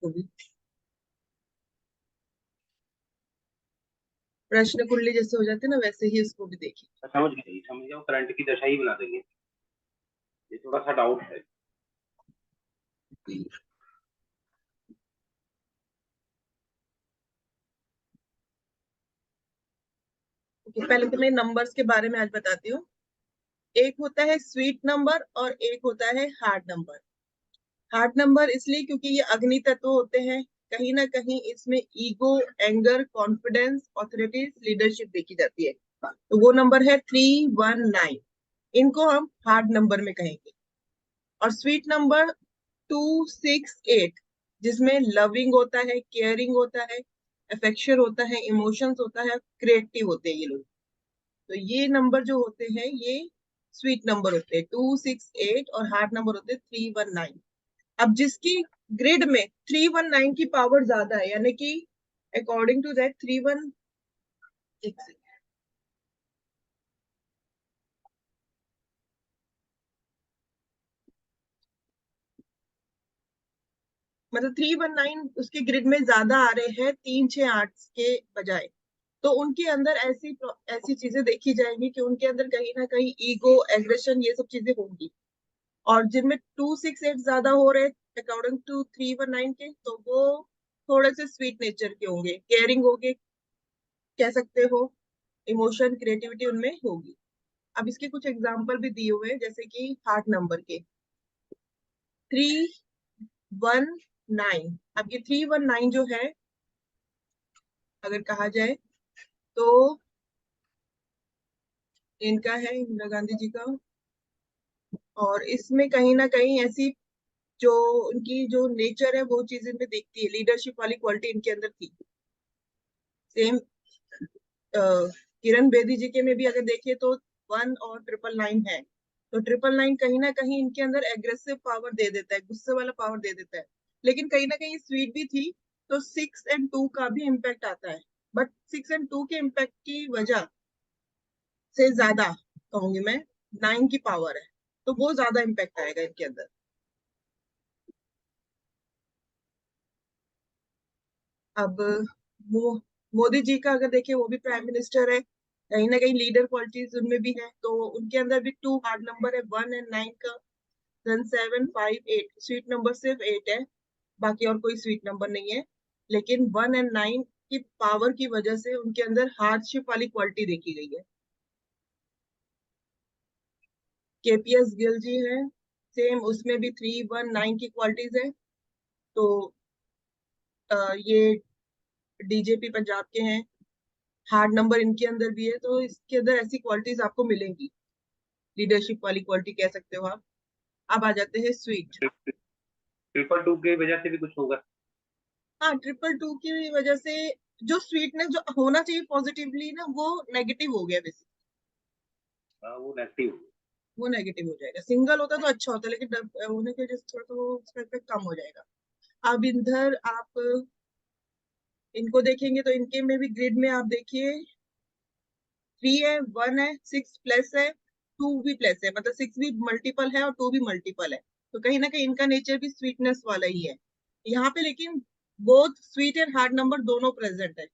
को भी। प्रश्न कुंडली जैसे हो जाते हैं ना, वैसे ही इसको भी देखिए। समझ गया, वो करंट की दशा ही बना देंगे। ये थोड़ा सा डाउट है। पहले तो मैं नंबर्स के बारे में आज बताती हूँ। एक होता है स्वीट नंबर और एक होता है हार्ड नंबर। हार्ड नंबर इसलिए क्योंकि ये अग्नि तत्व होते हैं। कहीं ना कहीं इसमें ego, anger, confidence, authority, leadership देखी जाती है। तो वो नंबर है 319। इनको हम हार्ड नंबर में कहेंगे। और स्वीट नंबर 268, जिसमें लविंग होता है, केयरिंग होता है, अफेक्शन होता है, इमोशंस होता है, क्रिएटिव होते हैं ये लोग। तो ये नंबर जो होते हैं ये स्वीट नंबर होते हैं 268, और हार्ड नंबर होते हैं 319। अब जिसकी ग्रिड में 319 की पावर ज्यादा है, यानी कि अकॉर्डिंग टू दैट 31, मतलब 319 उसके ग्रिड में ज्यादा आ रहे हैं 368 के बजाय, तो उनके अंदर ऐसी ऐसी चीजें देखी जाएंगी कि उनके अंदर कहीं ना कहीं ईगो, एग्रेशन, ये सब चीजें होंगी। और जिनमें 268 ज्यादा हो रहे अकॉर्डिंग टू 319 के, तो वो थोड़े से स्वीट नेचर के होंगे, केयरिंग होंगे, कह सकते हो, इमोशन, क्रिएटिविटी उनमें होगी। अब इसके कुछ एग्जाम्पल भी दिए हुए हैं, जैसे कि हार्ट नंबर के 319। अब ये 319 जो है, अगर कहा जाए तो इनका है इंदिरा गांधी जी का। और इसमें कहीं ना कहीं ऐसी जो उनकी जो नेचर है वो चीज इनमें दिखती है, लीडरशिप वाली क्वालिटी इनके अंदर थी। सेम किरण बेदी जी के में भी अगर देखिए तो 1 और 999 है। तो 999 कहीं ना कहीं इनके अंदर एग्रेसिव पावर दे देता है, गुस्से वाला पावर दे देता है। लेकिन कहीं ना कहीं स्वीट भी थी। तो 6 और 2 का भी इम्पैक्ट आता है। बट 6 और 2 के इम्पैक्ट की वजह से ज्यादा कहूंगी मैं, 9 की पावर है, तो वो ज्यादा इम्पैक्ट आएगा इनके अंदर। अब मोदी जी का अगर देखिए, वो भी प्राइम मिनिस्टर है, कहीं ना कहीं लीडर क्वालिटीज उनमें भी है। तो उनके अंदर भी 2 हार्ड नंबर है, 1 और 9 का। देन 7, 5, 8 स्वीट नंबर सिर्फ 8 है, बाकी और कोई स्वीट नंबर नहीं है। लेकिन 1 और 9 की पावर की वजह से उनके अंदर हार्डशिप वाली क्वालिटी देखी गई है। केपीएस गिल जी है, सेम उसमें भी 3, 1, 9 की क्वालिटीज है। तो ये डीजेपी पंजाब के हैं, हार्ड नंबर इनके अंदर भी है। तो इसके अंदर ऐसी क्वालिटीज आपको मिलेंगी, लीडरशिप वाली क्वालिटी कह सकते हो आप। अब आ जाते हैं स्वीट। 222 की वजह से भी कुछ होगा। हाँ, 222 की वजह से जो स्वीटनेस जो होना चाहिए पॉजिटिवली ना, वो नेगेटिव हो गया बेसिक। हाँ, वो नेगेटिव। वो नेगेटिव हो जाएगा। सिंगल होता तो अच्छा होता, लेकिन होने की वजह से थोड़ा सा वो उसका इफेक्ट कम हो जाएगा। अब इधर आप इनको देखेंगे तो इनके में भी ग्रिड में आप देखिए 3 है, 1 है, 6 प्लस है, 2 भी प्लस है, मतलब 6 भी मल्टीपल है और 2 भी मल्टीपल है। तो कहीं ना कहीं इनका नेचर भी स्वीटनेस वाला ही है यहाँ पे। लेकिन both sweet and hard number दोनों प्रेजेंट है।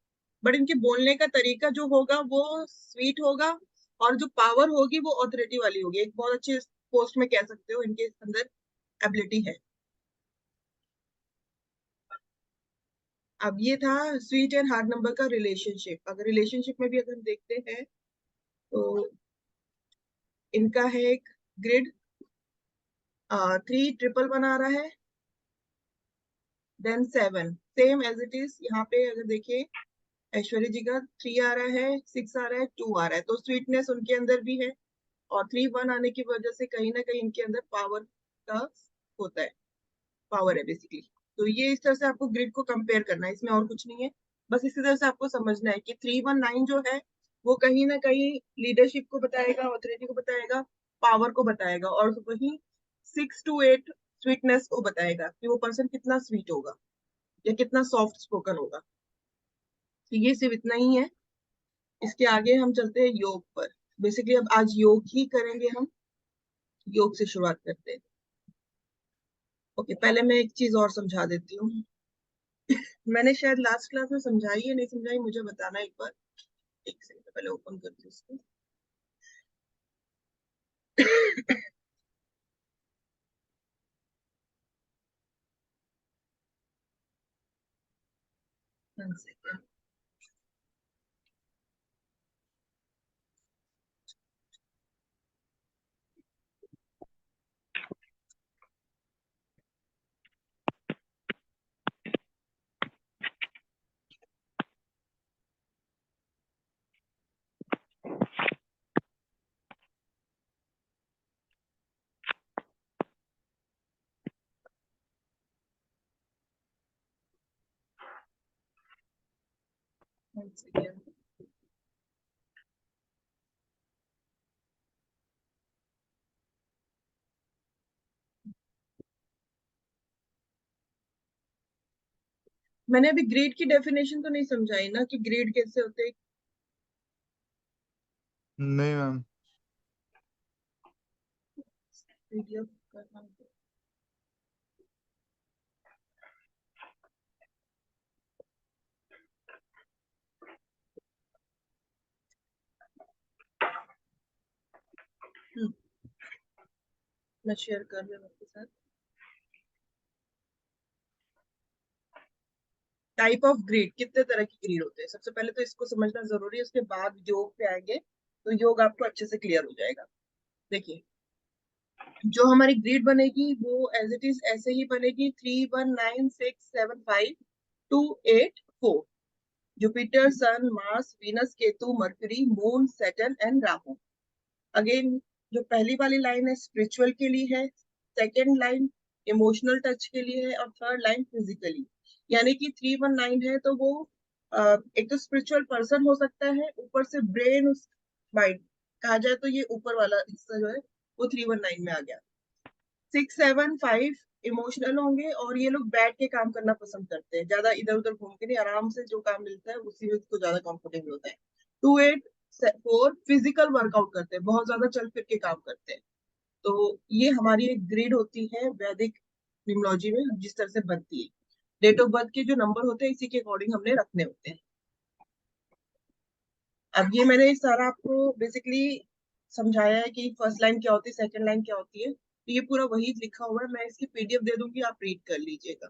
बट इनके बोलने का तरीका जो होगा वो स्वीट होगा, और जो पावर होगी वो ऑथोरिटी वाली होगी। एक बहुत अच्छे पोस्ट में कह सकते हो इनके अंदर एबिलिटी है। अब ये था स्वीट एंड हार्ड नंबर का रिलेशनशिप। अगर रिलेशनशिप में भी अगर हम देखते हैं तो इनका है एक ग्रिड, 3 ट्रिपल 1 आ रहा है, then 7 same as it is. यहाँ पे अगर देखिए ऐश्वर्या जी का 3 आ रहा है, 6 आ रहा है, 2 आ रहा है, तो स्वीटनेस उनके अंदर भी है। और 3, 1 आने की वजह से कहीं ना कहीं इनके अंदर पावर का होता है, पावर है बेसिकली। तो ये इस तरह से आपको ग्रिड को कंपेयर करना है, इसमें और कुछ नहीं है। बस इसी तरह से आपको समझना है कि 3, 1, 9 जो है वो कहीं ना कहीं लीडरशिप को बताएगा, ऑथोरिटी को बताएगा, पावर को बताएगा। और वही 6 to 8 स्वीटनेस को बताएगा कि वो पर्सन कितना स्वीट होगा या कितना सॉफ्ट स्पोकन होगा। तो ये सिर्फ इतना ही है। इसके आगे हम चलते हैं योग पर। बेसिकली अब आज योग ही करेंगे हम। योग से शुरुआत करते हैं। ओके, पहले मैं एक चीज और समझा देती हूँ। मैंने शायद लास्ट क्लास में समझाई है, नहीं समझाई मुझे बताना एक बार। एक सेकंड पहले ओपन करती हूँ इसको। One second. One second. मैंने अभी ग्रेड की डेफिनेशन तो नहीं समझाई ना कि ग्रेड कैसे होते हैं। नहीं मैम। PDF करना होगा। मैं शेयर कर रही हूँ आपके साथ। टाइप ऑफ ग्रेड, कितने तरह की ग्रेड होते हैं, सबसे पहले तो इसको समझना जरूरी है, उसके बाद योग पे आएंगे तो योग आपको अच्छे से क्लियर हो जाएगा। देखिए, जो हमारी ग्रेड बनेगी वो एज इट इज ऐसे ही बनेगी, 3 1 9 6 7 5 2 8 4। Jupiter, sun, Mars, Venus, Ketu, Mercury, moon, Saturn and Rahu. Again, जो पहली वाली लाइन है स्पिरिचुअल के लिए है, सेकेंड लाइन इमोशनल टच के लिए है, और थर्ड लाइन फिजिकली। यानी कि 319 है तो वो एक तो स्पिरिचुअल पर्सन हो सकता है, ऊपर से ब्रेन, माइंड कहा जाए तो ये ऊपर वाला हिस्सा जो है वो 319 में आ गया। 6 7 5 इमोशनल होंगे, और ये लोग बैठ के काम करना पसंद करते हैं, ज्यादा इधर उधर घूम के नहीं, आराम से जो काम मिलता है उसी में उसको ज्यादा कंफर्टेबल होता है। 2 8 4 फिजिकल वर्कआउट करते हैं, बहुत ज्यादा चल फिर के काम करते हैं। तो ये हमारी एक ग्रेड होती है वैदिक न्यूमरोलॉजी में, जिस तरह से बनती है। डेट ऑफ बर्थ के जो नंबर होते हैं इसी के अकॉर्डिंग हमने रखने होते हैं। अब ये मैंने सारा आपको बेसिकली समझाया है कि फर्स्ट लाइन क्या होती है, सेकंड लाइन क्या होती है, तो ये पूरा वही लिखा हुआ है, मैं इसकी PDF दे दूंगी, आप रीड कर लीजिएगा।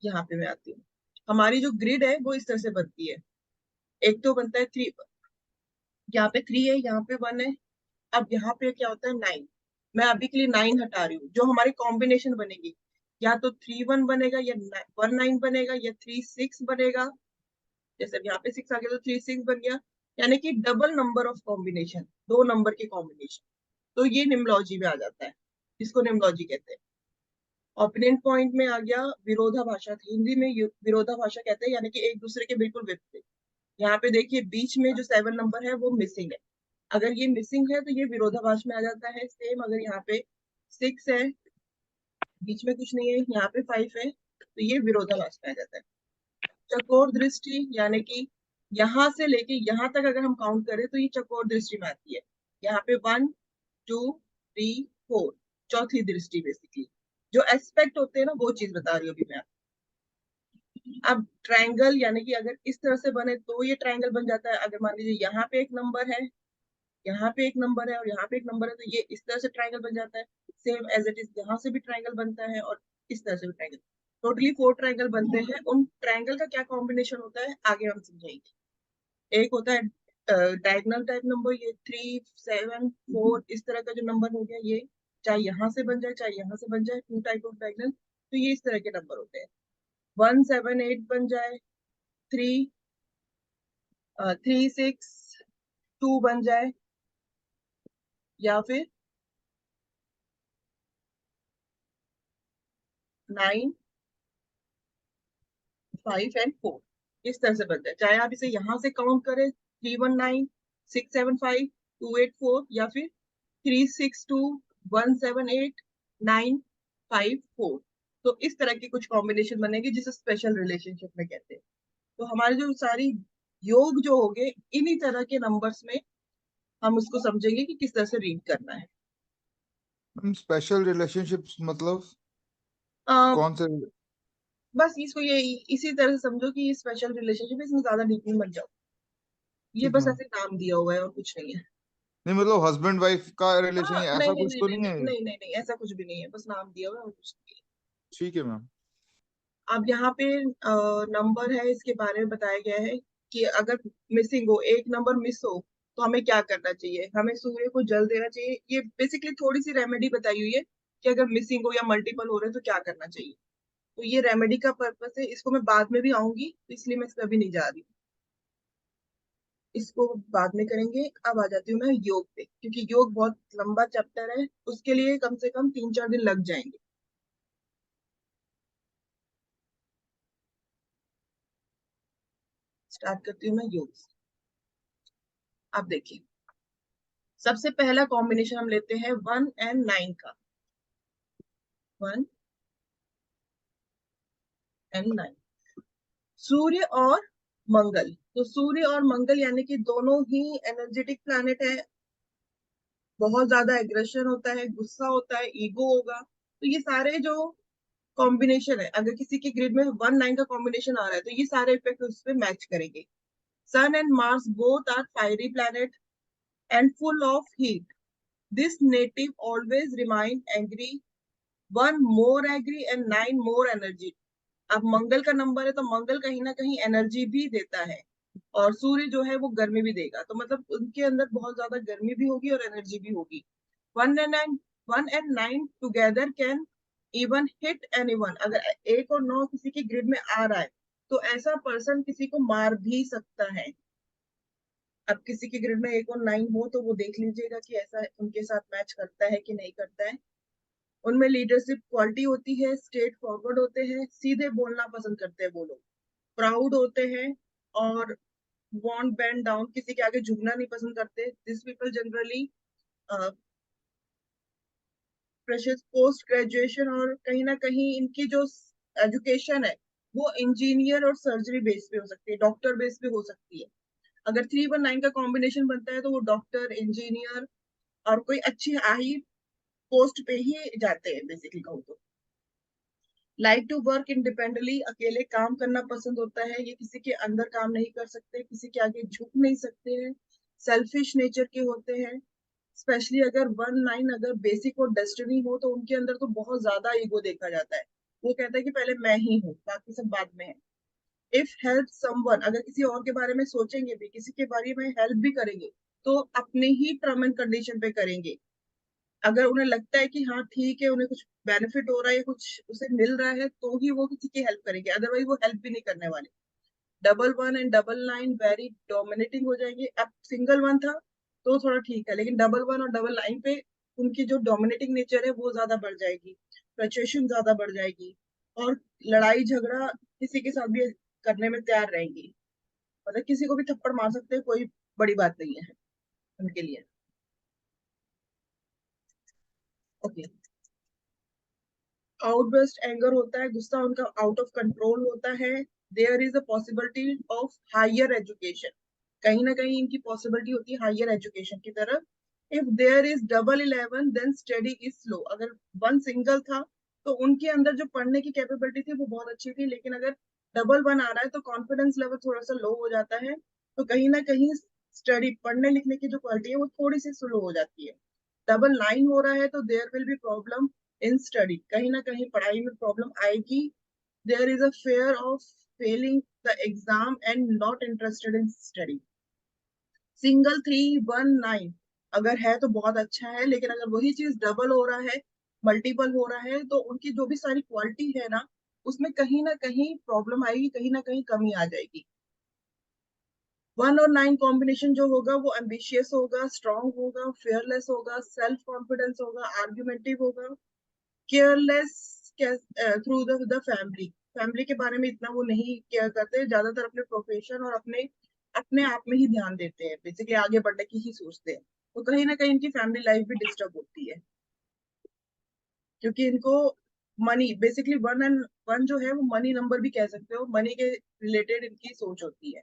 यहाँ पे मैं आती हूँ। हमारी जो ग्रिड है वो इस तरह से बनती है। एक तो बनता है 3, यहाँ पे 3 है, यहाँ पे 1 है। अब यहाँ पे क्या होता है 9। मैं अभी के लिए 9 हटा रही हूँ। जो हमारी कॉम्बिनेशन बनेगी, या तो 3 1 बनेगा, या 1 9 बनेगा, या 3 6 बनेगा। जैसे यहाँ पे 6 आ गया तो 3 6 बन गया। यानी कि double number of combination, 2 number के कॉम्बिनेशन, तो ये निम्नोलॉजी में आ जाता है, इसको निम्नोलॉजी कहते हैं। ओपोनेंट पॉइंट में आ गया विरोधाभाषा, हिंदी में विरोधाभाषा कहते हैं, यानी कि एक दूसरे के बिल्कुल विपरीत। यहाँ पे देखिए बीच में जो 7 नंबर है वो मिसिंग है, अगर ये मिसिंग है तो ये विरोधाभास में आ जाता है। सेम अगर यहाँ पे 6 है, बीच में कुछ नहीं है, यहाँ पे 5 है, तो ये विरोधाभास में आ जाता है। चकोर दृष्टि, यानी कि यहाँ से लेके यहाँ तक अगर हम काउंट करें तो ये चकोर दृष्टि में आती है। यहाँ पे 1 2 3 4, चौथी दृष्टि बेसिकली। जो एस्पेक्ट होते हैं ना वो चीज बता रही हूँ अभी मैं। अब ट्रायंगल, यानी कि अगर इस तरह से बने तो ये ट्रायंगल बन जाता है। अगर मान लीजिए यहाँ पे एक नंबर है, यहाँ पे एक नंबर है, और यहाँ पे एक नंबर है, तो ये इस तरह से ट्रायंगल बन जाता है। सेम एज इट इज यहाँ से भी ट्रायंगल बनता है, और इस तरह से भी ट्रायंगल। टोटली 4 ट्रायंगल बनते हैं। उन ट्रायंगल का क्या कॉम्बिनेशन होता है आगे हम समझेंगे। एक होता है डायगोनल टाइप नंबर, ये 3 7 4 इस तरह का जो नंबर हो गया, ये चाहे यहाँ से बन जाए चाहे यहाँ से बन जाए, 2 टाइप ऑफ डायगोनल, तो ये इस तरह के नंबर होते हैं। 1 7 8 बन जाए, 3 3 6 2 बन जाए, या फिर 9 5 एंड 4 इस तरह से बनता है। चाहे आप इसे यहाँ से काउंट करें, 3 1 9 6 7 5 2 8 4, या फिर 3 6 2 1 7 8 9 5 4, तो इस तरह की कुछ कॉम्बिनेशन बनेगी जिसे स्पेशल रिलेशनशिप में कहते हैं। तो हमारे जो सारी योग जो होंगे इन्हीं तरह के नंबर्स में हम उसको समझेंगे कि किस तरह से रीड करना है। स्पेशल रिलेशनशिप्स मतलब? कौन से? बस इसको ये इसी तरह से समझो कि ये स्पेशल रिलेशनशिप है, इसमें ज्यादा डीपली मत जाओ। ये ठीक है बस मैम। ऐसे नाम दिया हुआ है और कुछ नहीं है। नहीं मतलब हस्बैंड वाइफ का रिलेशन हाँ, है, नहीं ऐसा नहीं कुछ नहीं तो नहीं नहीं नहीं है ये? नहीं नहीं नहीं, ऐसा कुछ भी नहीं है, बस नाम दिया हुआ है और कुछ नहीं है। ठीक है मैम। अब यहाँ पे नंबर है, इसके बारे में बताया गया है कि अगर मिसिंग हो, एक नंबर मिस हो, तो हमें क्या करना चाहिए। हमें सूर्य को जल देना चाहिए। ये बेसिकली थोड़ी सी रेमेडी बताई हुई है कि अगर मिसिंग हो या मल्टीपल हो रहे हैं तो क्या करना चाहिए। तो ये रेमेडी का पर्पस है, इसको मैं बाद में भी आऊंगी, तो इसलिए मैं इस पर अभी नहीं जा रही हूँ, इसको बाद में करेंगे। अब आ जाती हूँ मैं योग पे, क्योंकि योग बहुत लंबा चैप्टर है, उसके लिए कम से कम 3-4 दिन लग जाएंगे। स्टार्ट करती हूँ मैं योग से। आप देखिए, सबसे पहला कॉम्बिनेशन हम लेते हैं 1 और 9 का। 1 और 9, सूर्य और मंगल। तो सूर्य और मंगल यानी कि दोनों ही एनर्जेटिक प्लैनेट है। बहुत ज्यादा एग्रेशन होता है, गुस्सा होता है, ईगो होगा। तो ये सारे जो कॉम्बिनेशन है, अगर किसी के ग्रिड में 1-9 का कॉम्बिनेशन आ रहा है तो ये सारे इफेक्ट उस पर मैच करेंगे। Sun and Mars both are fiery planet and full of heat. This native always remain angry, 1 more angry and 9 more energy। अब मंगल का नंबर है तो मंगल कहीं ना कहीं एनर्जी भी देता है, और सूर्य जो है वो गर्मी भी देगा। तो मतलब उनके अंदर बहुत ज्यादा गर्मी भी होगी और एनर्जी भी होगी। 1 and 9, 1 and 9 together can even hit anyone. अगर 1 और 9 किसी के ग्रिड में आ रहा है तो ऐसा पर्सन किसी को मार भी सकता है। अब किसी के ग्रिड में 1 और 9 हो तो वो देख लीजिएगा कि ऐसा उनके साथ मैच करता है कि नहीं करता है। उनमें लीडरशिप क्वालिटी होती है, स्ट्रेट फॉरवर्ड होते हैं, सीधे बोलना पसंद करते हैं वो लोग, प्राउड होते हैं, और वॉन्ट बैंड डाउन, किसी के आगे झुकना नहीं पसंद करते। This people generally freshers, post graduation, और कहीं ना कहीं इनकी जो एजुकेशन है वो इंजीनियर और सर्जरी बेस पे हो सकती है, डॉक्टर बेस पे हो सकती है। अगर 3-1-9 का कॉम्बिनेशन बनता है तो वो डॉक्टर, इंजीनियर और कोई अच्छी हाई पोस्ट पे ही जाते हैं बेसिकली कहूँ तो। लाइक टू वर्क इंडिपेंडेंटली, अकेले काम करना पसंद होता है। ये किसी के अंदर काम नहीं कर सकते, किसी के आगे झुक नहीं सकते हैं। सेल्फिश नेचर के होते हैं। स्पेशली अगर 1-9 अगर बेसिक और डेस्टिनी हो तो उनके अंदर तो बहुत ज्यादा ईगो देखा जाता है। वो कहता है कि पहले मैं ही हूँ, बाकी सब बाद में है। इफ हेल्प समवन, अगर किसी और के बारे में सोचेंगे भी, किसी के बारे में हेल्प भी करेंगे तो अपने ही टर्म एंड कंडीशन पे करेंगे। अगर उन्हें लगता है कि हाँ ठीक है, उन्हें कुछ बेनिफिट हो रहा है, कुछ उसे मिल रहा है, तो ही वो किसी की हेल्प करेंगे, अदरवाइज वो हेल्प भी नहीं करने वाले। 1-1 एंड 9 वेरी डोमिनेटिंग हो जाएंगे। अब सिंगल 1 था तो थोड़ा ठीक है, लेकिन 1 और 9 पे उनकी जो डोमिनेटिंग नेचर है वो ज्यादा बढ़ जाएगी, फ्रस्ट्रेशन ज्यादा बढ़ जाएगी, और लड़ाई झगड़ा किसी के साथ भी करने में तैयार रहेंगी। मतलब किसी को भी थप्पड़ मार सकते हैं, कोई बड़ी बात नहीं है उनके लिए। ओके। आउटबर्स्ट एंगर होता है, गुस्सा उनका आउट ऑफ कंट्रोल होता है। There is a possibility of higher education, कहीं ना कहीं इनकी पॉसिबिलिटी होती है हायर एजुकेशन की तरफ। If there is double 11 then study is slow. अगर 1 सिंगल था तो उनके अंदर जो पढ़ने की कैपेबिलिटी थी वो बहुत अच्छी थी, लेकिन अगर डबल 1 आ रहा है तो कॉन्फिडेंस लेवल थोड़ा सा लो हो जाता है। तो कहीं ना कहीं स्टडी, पढ़ने लिखने की जो क्वालिटी है वो थोड़ी सी स्लो हो जाती है। 9-9 हो रहा है तो there will be problem in study, कहीं ना कहीं पढ़ाई में प्रॉब्लम आएगी। There is a fear of failing the exam and not interested in study. Single 3-1-9 अगर है तो बहुत अच्छा है, लेकिन अगर वही चीज डबल हो रहा है, मल्टीपल हो रहा है, तो उनकी जो भी सारी क्वालिटी है ना उसमें कहीं ना कहीं प्रॉब्लम आएगी, कहीं ना कहीं कमी आ जाएगी। 1 और 9 कॉम्बिनेशन जो होगा वो एम्बिशियस होगा, स्ट्रांग होगा, फेयरलेस होगा, सेल्फ कॉन्फिडेंस होगा, आर्ग्यूमेंटिव होगा, careless through the family. Family के बारे में इतना वो नहीं केयर करते, ज्यादातर अपने प्रोफेशन और अपने अपने आप में ही ध्यान देते हैं, बेसिकली आगे बढ़ने की ही सोचते हैं। तो कहीं ना कहीं इनकी फैमिली लाइफ भी डिस्टर्ब होती है, क्योंकि इनको मनी, बेसिकली 1 and 1 जो है वो मनी नंबर भी कह सकते हो, मनी के रिलेटेड इनकी सोच होती है।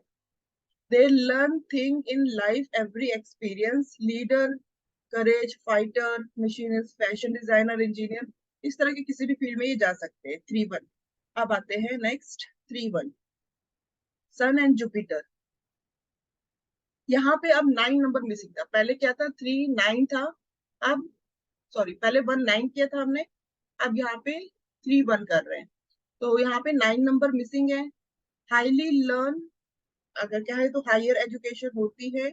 They learn thing in life every experience, leader, courage, fighter, machinist, fashion designer, engineer, इस तरह के किसी भी फील्ड में ये जा सकते हैं। 3-1। अब आते हैं नेक्स्ट 3-1, सन एंड जुपिटर। यहाँ पे अब 9 नंबर मिसिंग था। पहले क्या था, 3-9 था। अब सॉरी, पहले 1-9 किया था हमने, अब यहाँ पे 3-1 कर रहे हैं। तो यहाँ पे 9 नंबर मिसिंग है। हाईली लर्न, अगर क्या है तो हायर एजुकेशन होती है।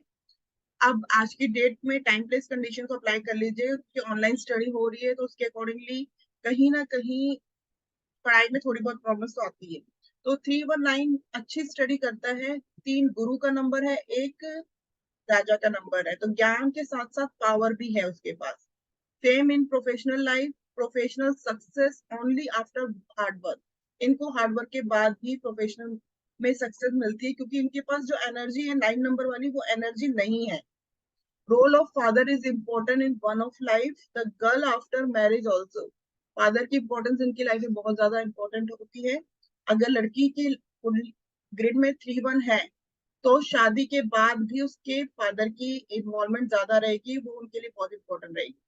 अब आज की डेट में टाइम प्लेस कंडीशन को अप्लाई कर लीजिए कि ऑनलाइन स्टडी हो रही है, तो उसके अकॉर्डिंगली कहीं ना कहीं पढ़ाई में थोड़ी बहुत प्रॉब्लम्स तो आती है। तो 3-1-9 अच्छी स्टडी करता है। 3 गुरु का नंबर है, 1 राजा का नंबर है, तो ज्ञान के साथ साथ पावर भी है उसके पास। Fame in professional life, professional success only after hard work. इनको हार्ड वर्क के बाद ही प्रोफेशनल में सक्सेस मिलती है, क्योंकि इनके पास जो एनर्जी है 9 नंबर वाली, वो एनर्जी नहीं है। Role of father is important in one of life, the girl after marriage also. Father की इंपॉर्टेंस इनकी लाइफ में बहुत ज्यादा इंपॉर्टेंट होती है। अगर लड़की की ग्रिड में 3-1 है, तो शादी के बाद भी उसके फादर की इन्वॉल्वमेंट ज्यादा रहेगी, वो उनके लिए बहुत इंपॉर्टेंट रहेगी।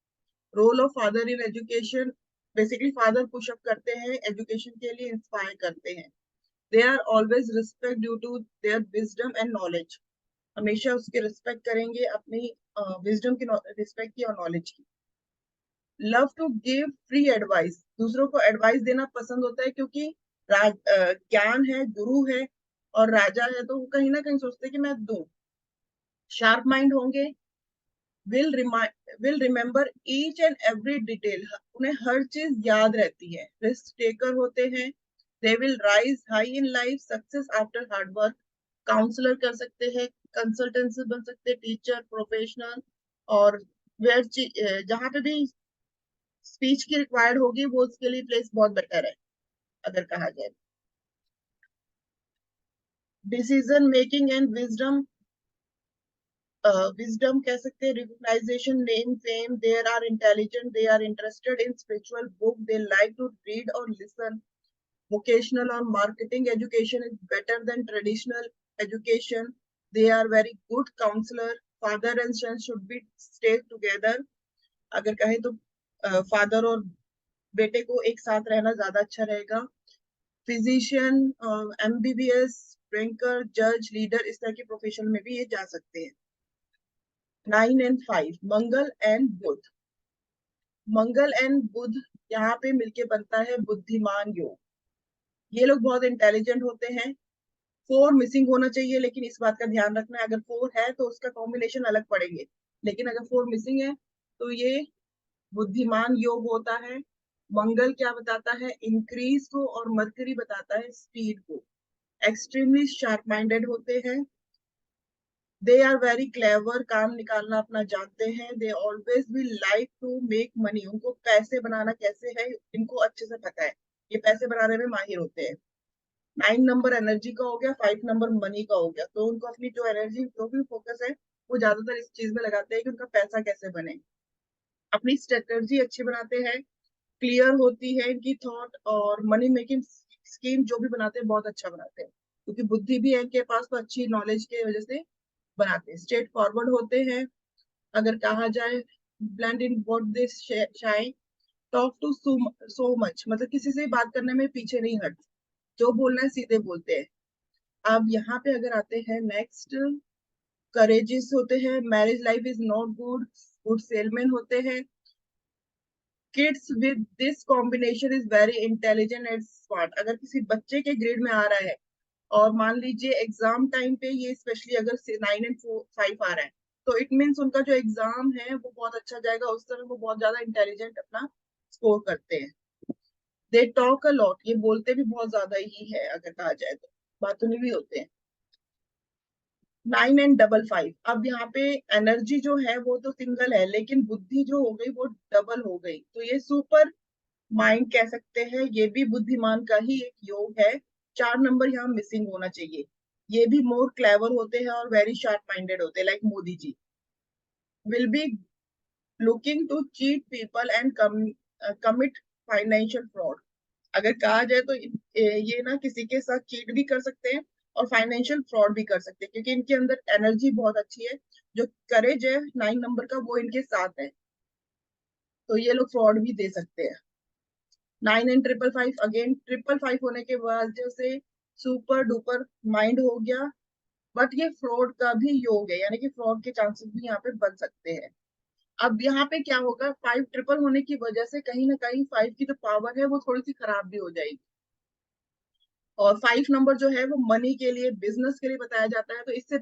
Role of father in education, basically father push up करते हैं, एजुकेशन के लिए इंस्पायर करते हैं। They are always respect due to their wisdom and knowledge. हमेशा उसके रिस्पेक्ट करेंगे, अपनी विजडम की रिस्पेक्ट की और नॉलेज की। Love to give free advice, दूसरों को एडवाइस देना पसंद होता है, क्योंकि ज्ञान है, गुरु है और राजा है, तो वो कहीं ना कहीं सोचते हैं कि मैं दूं। शार्प माइंड होंगे, will remember each and every detail, उन्हें हर चीज याद रहती है। रिस्क टेकर होते हैं। They will rise high in life, success after hard work. Counsellor कर सकते हैं, कंसल्टेंसी बन सकते हैं, टीचर, प्रोफेशनल। और वेयर जहाँ पे भी स्पीच की रिक्वायर्ड होगी, वो उसके लिए प्लेस बहुत बेटर है अगर कहा जाए। Decision making and wisdom, wisdom कह सकते हैं, recognisation, name, fame. There are intelligent, they are interested in spiritual book, they like to read और listen. vocational or marketing education is better than traditional education. They are very good counselor. Father and son should be stay together. अगर कहे तो father और बेटे को एक साथ रहना ज्यादा अच्छा रहेगा। फिजिशियन, एमबीबीएस, बैंकर, जज, लीडर, इस तरह के प्रोफेशन में भी ये जा सकते हैं। 9 and 5, मंगल एंड बुध। मंगल एंड बुध यहाँ पे मिलके बनता है बुद्धिमान योग। ये लोग बहुत इंटेलिजेंट होते हैं। 4 मिसिंग होना चाहिए, लेकिन इस बात का ध्यान रखना है, अगर 4 है तो उसका कॉम्बिनेशन अलग पड़ेंगे, लेकिन अगर 4 मिसिंग है तो ये बुद्धिमान योग होता है। मंगल क्या बताता है, इंक्रीज को, और मरकरी बताता है स्पीड को। एक्सट्रीमली शार्प माइंडेड होते हैं। दे आर वेरी क्लेवर, काम निकालना अपना जानते हैं। They always be like to make money, उनको पैसे बनाना कैसे है इनको अच्छे से पता है, ये पैसे बनाने में माहिर होते हैं। 9 नंबर एनर्जी का हो गया, 5 नंबर मनी का हो गया, तो उनको अपनी जो एनर्जी, जो भी फोकस है, वो ज्यादातर इस चीज में लगाते हैं कि उनका पैसा कैसे बने। अपनी स्ट्रेटजी अच्छी बनाते हैं, क्लियर होती है इनकी थॉट, और मनी मेकिंग स्कीम जो भी बनाते हैं बहुत अच्छा बनाते हैं, क्योंकि बुद्धि भी है इनके पास, तो अच्छी नॉलेज की वजह से बनाते हैं। स्ट्रेट फॉरवर्ड होते हैं। अगर कहा जाए, blend in what they shine, talk to so much, मतलब किसी से बात करने में पीछे नहीं हट, जो बोलना है सीधे बोलते हैं। अब यहाँ पे अगर आते हैं नेक्स्ट, करेजियस होते हैं, marriage life is not good, good salesman होते हैं। Kids with this combination is very intelligent and smart. अगर किसी बच्चे के ग्रेड में आ रहा है, और मान लीजिए एग्जाम टाइम पे ये स्पेशली अगर 9 and 5 आ रहा है, तो इट मीन्स उनका जो एग्जाम है वो बहुत अच्छा जाएगा, उस तरह वो बहुत ज्यादा इंटेलिजेंट अपना स्कोर करते हैं। दे टॉक अ लॉट, ये बोलते भी बहुत ज्यादा ही है अगर कहा जाए तो, बातूनी भी होते हैं। 9 and 5, अब यहाँ पे एनर्जी जो है वो तो सिंगल है, लेकिन बुद्धि जो हो गई वो डबल हो गई, तो ये सुपर माइंड कह सकते हैं, ये भी बुद्धिमान का ही एक योग है। 4 नंबर यहाँ मिसिंग होना चाहिए। ये भी मोर क्लेवर होते हैं और वेरी शार्प माइंडेड होते हैं, like Modi ji. Will be looking to cheat people and commit financial fraud. अगर कहा जाए तो ये ना किसी के साथ चीट भी कर सकते हैं और फाइनेंशियल फ्रॉड भी कर सकते हैं, क्योंकि इनके अंदर एनर्जी बहुत अच्छी है। जो करेज है 9 नंबर का, वो इनके साथ है, तो ये लोग फ्रॉड भी दे सकते हैं। 9 एंड 555 अगेन 555 होने के वजह से सुपर डुपर माइंड हो गया, बट ये फ्रॉड का भी योग है, यानी कि फ्रॉड के चांसेस भी यहाँ पे बन सकते हैं। अब यहाँ पे क्या होगा, 5 ट्रिपल होने की वजह से कहीं ना कहीं 5 की जो पावर है वो थोड़ी सी खराब भी हो जाएगी। और 5 नंबर जो है वो मनी के लिए, बिजनेस के लिए बताया जाता है, तो इससे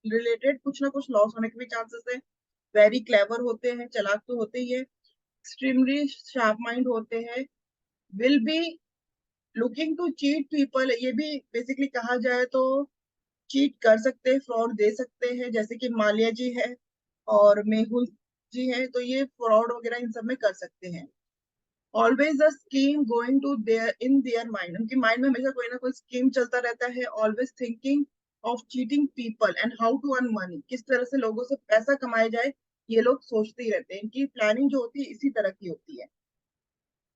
रिलेटेड कुछ ना कुछ लॉस होने के भी चांसेस है। वेरी क्लेवर होते हैं, चालाक तो होते ही है, एक्सट्रीमली शार्प माइंड होते हैं, will be looking to cheat people, ये भी बेसिकली कहा जाए तो चीट कर सकते हैं, फ्रॉड दे सकते हैं, जैसे कि मालिया जी है और मेहुल जी है, तो ये फ्रॉड वगैरह इन सब में कर सकते हैं। Always a scheme going to there in their mind, उनकी माइंड में हमेशा कोई ना कोई स्कीम चलता रहता है। Always thinking of cheating people and how to earn money, किस तरह से लोगों से पैसा कमाया जाए, ये लोग सोचते ही रहते हैं, इनकी प्लानिंग जो होती है इसी तरह की होती है।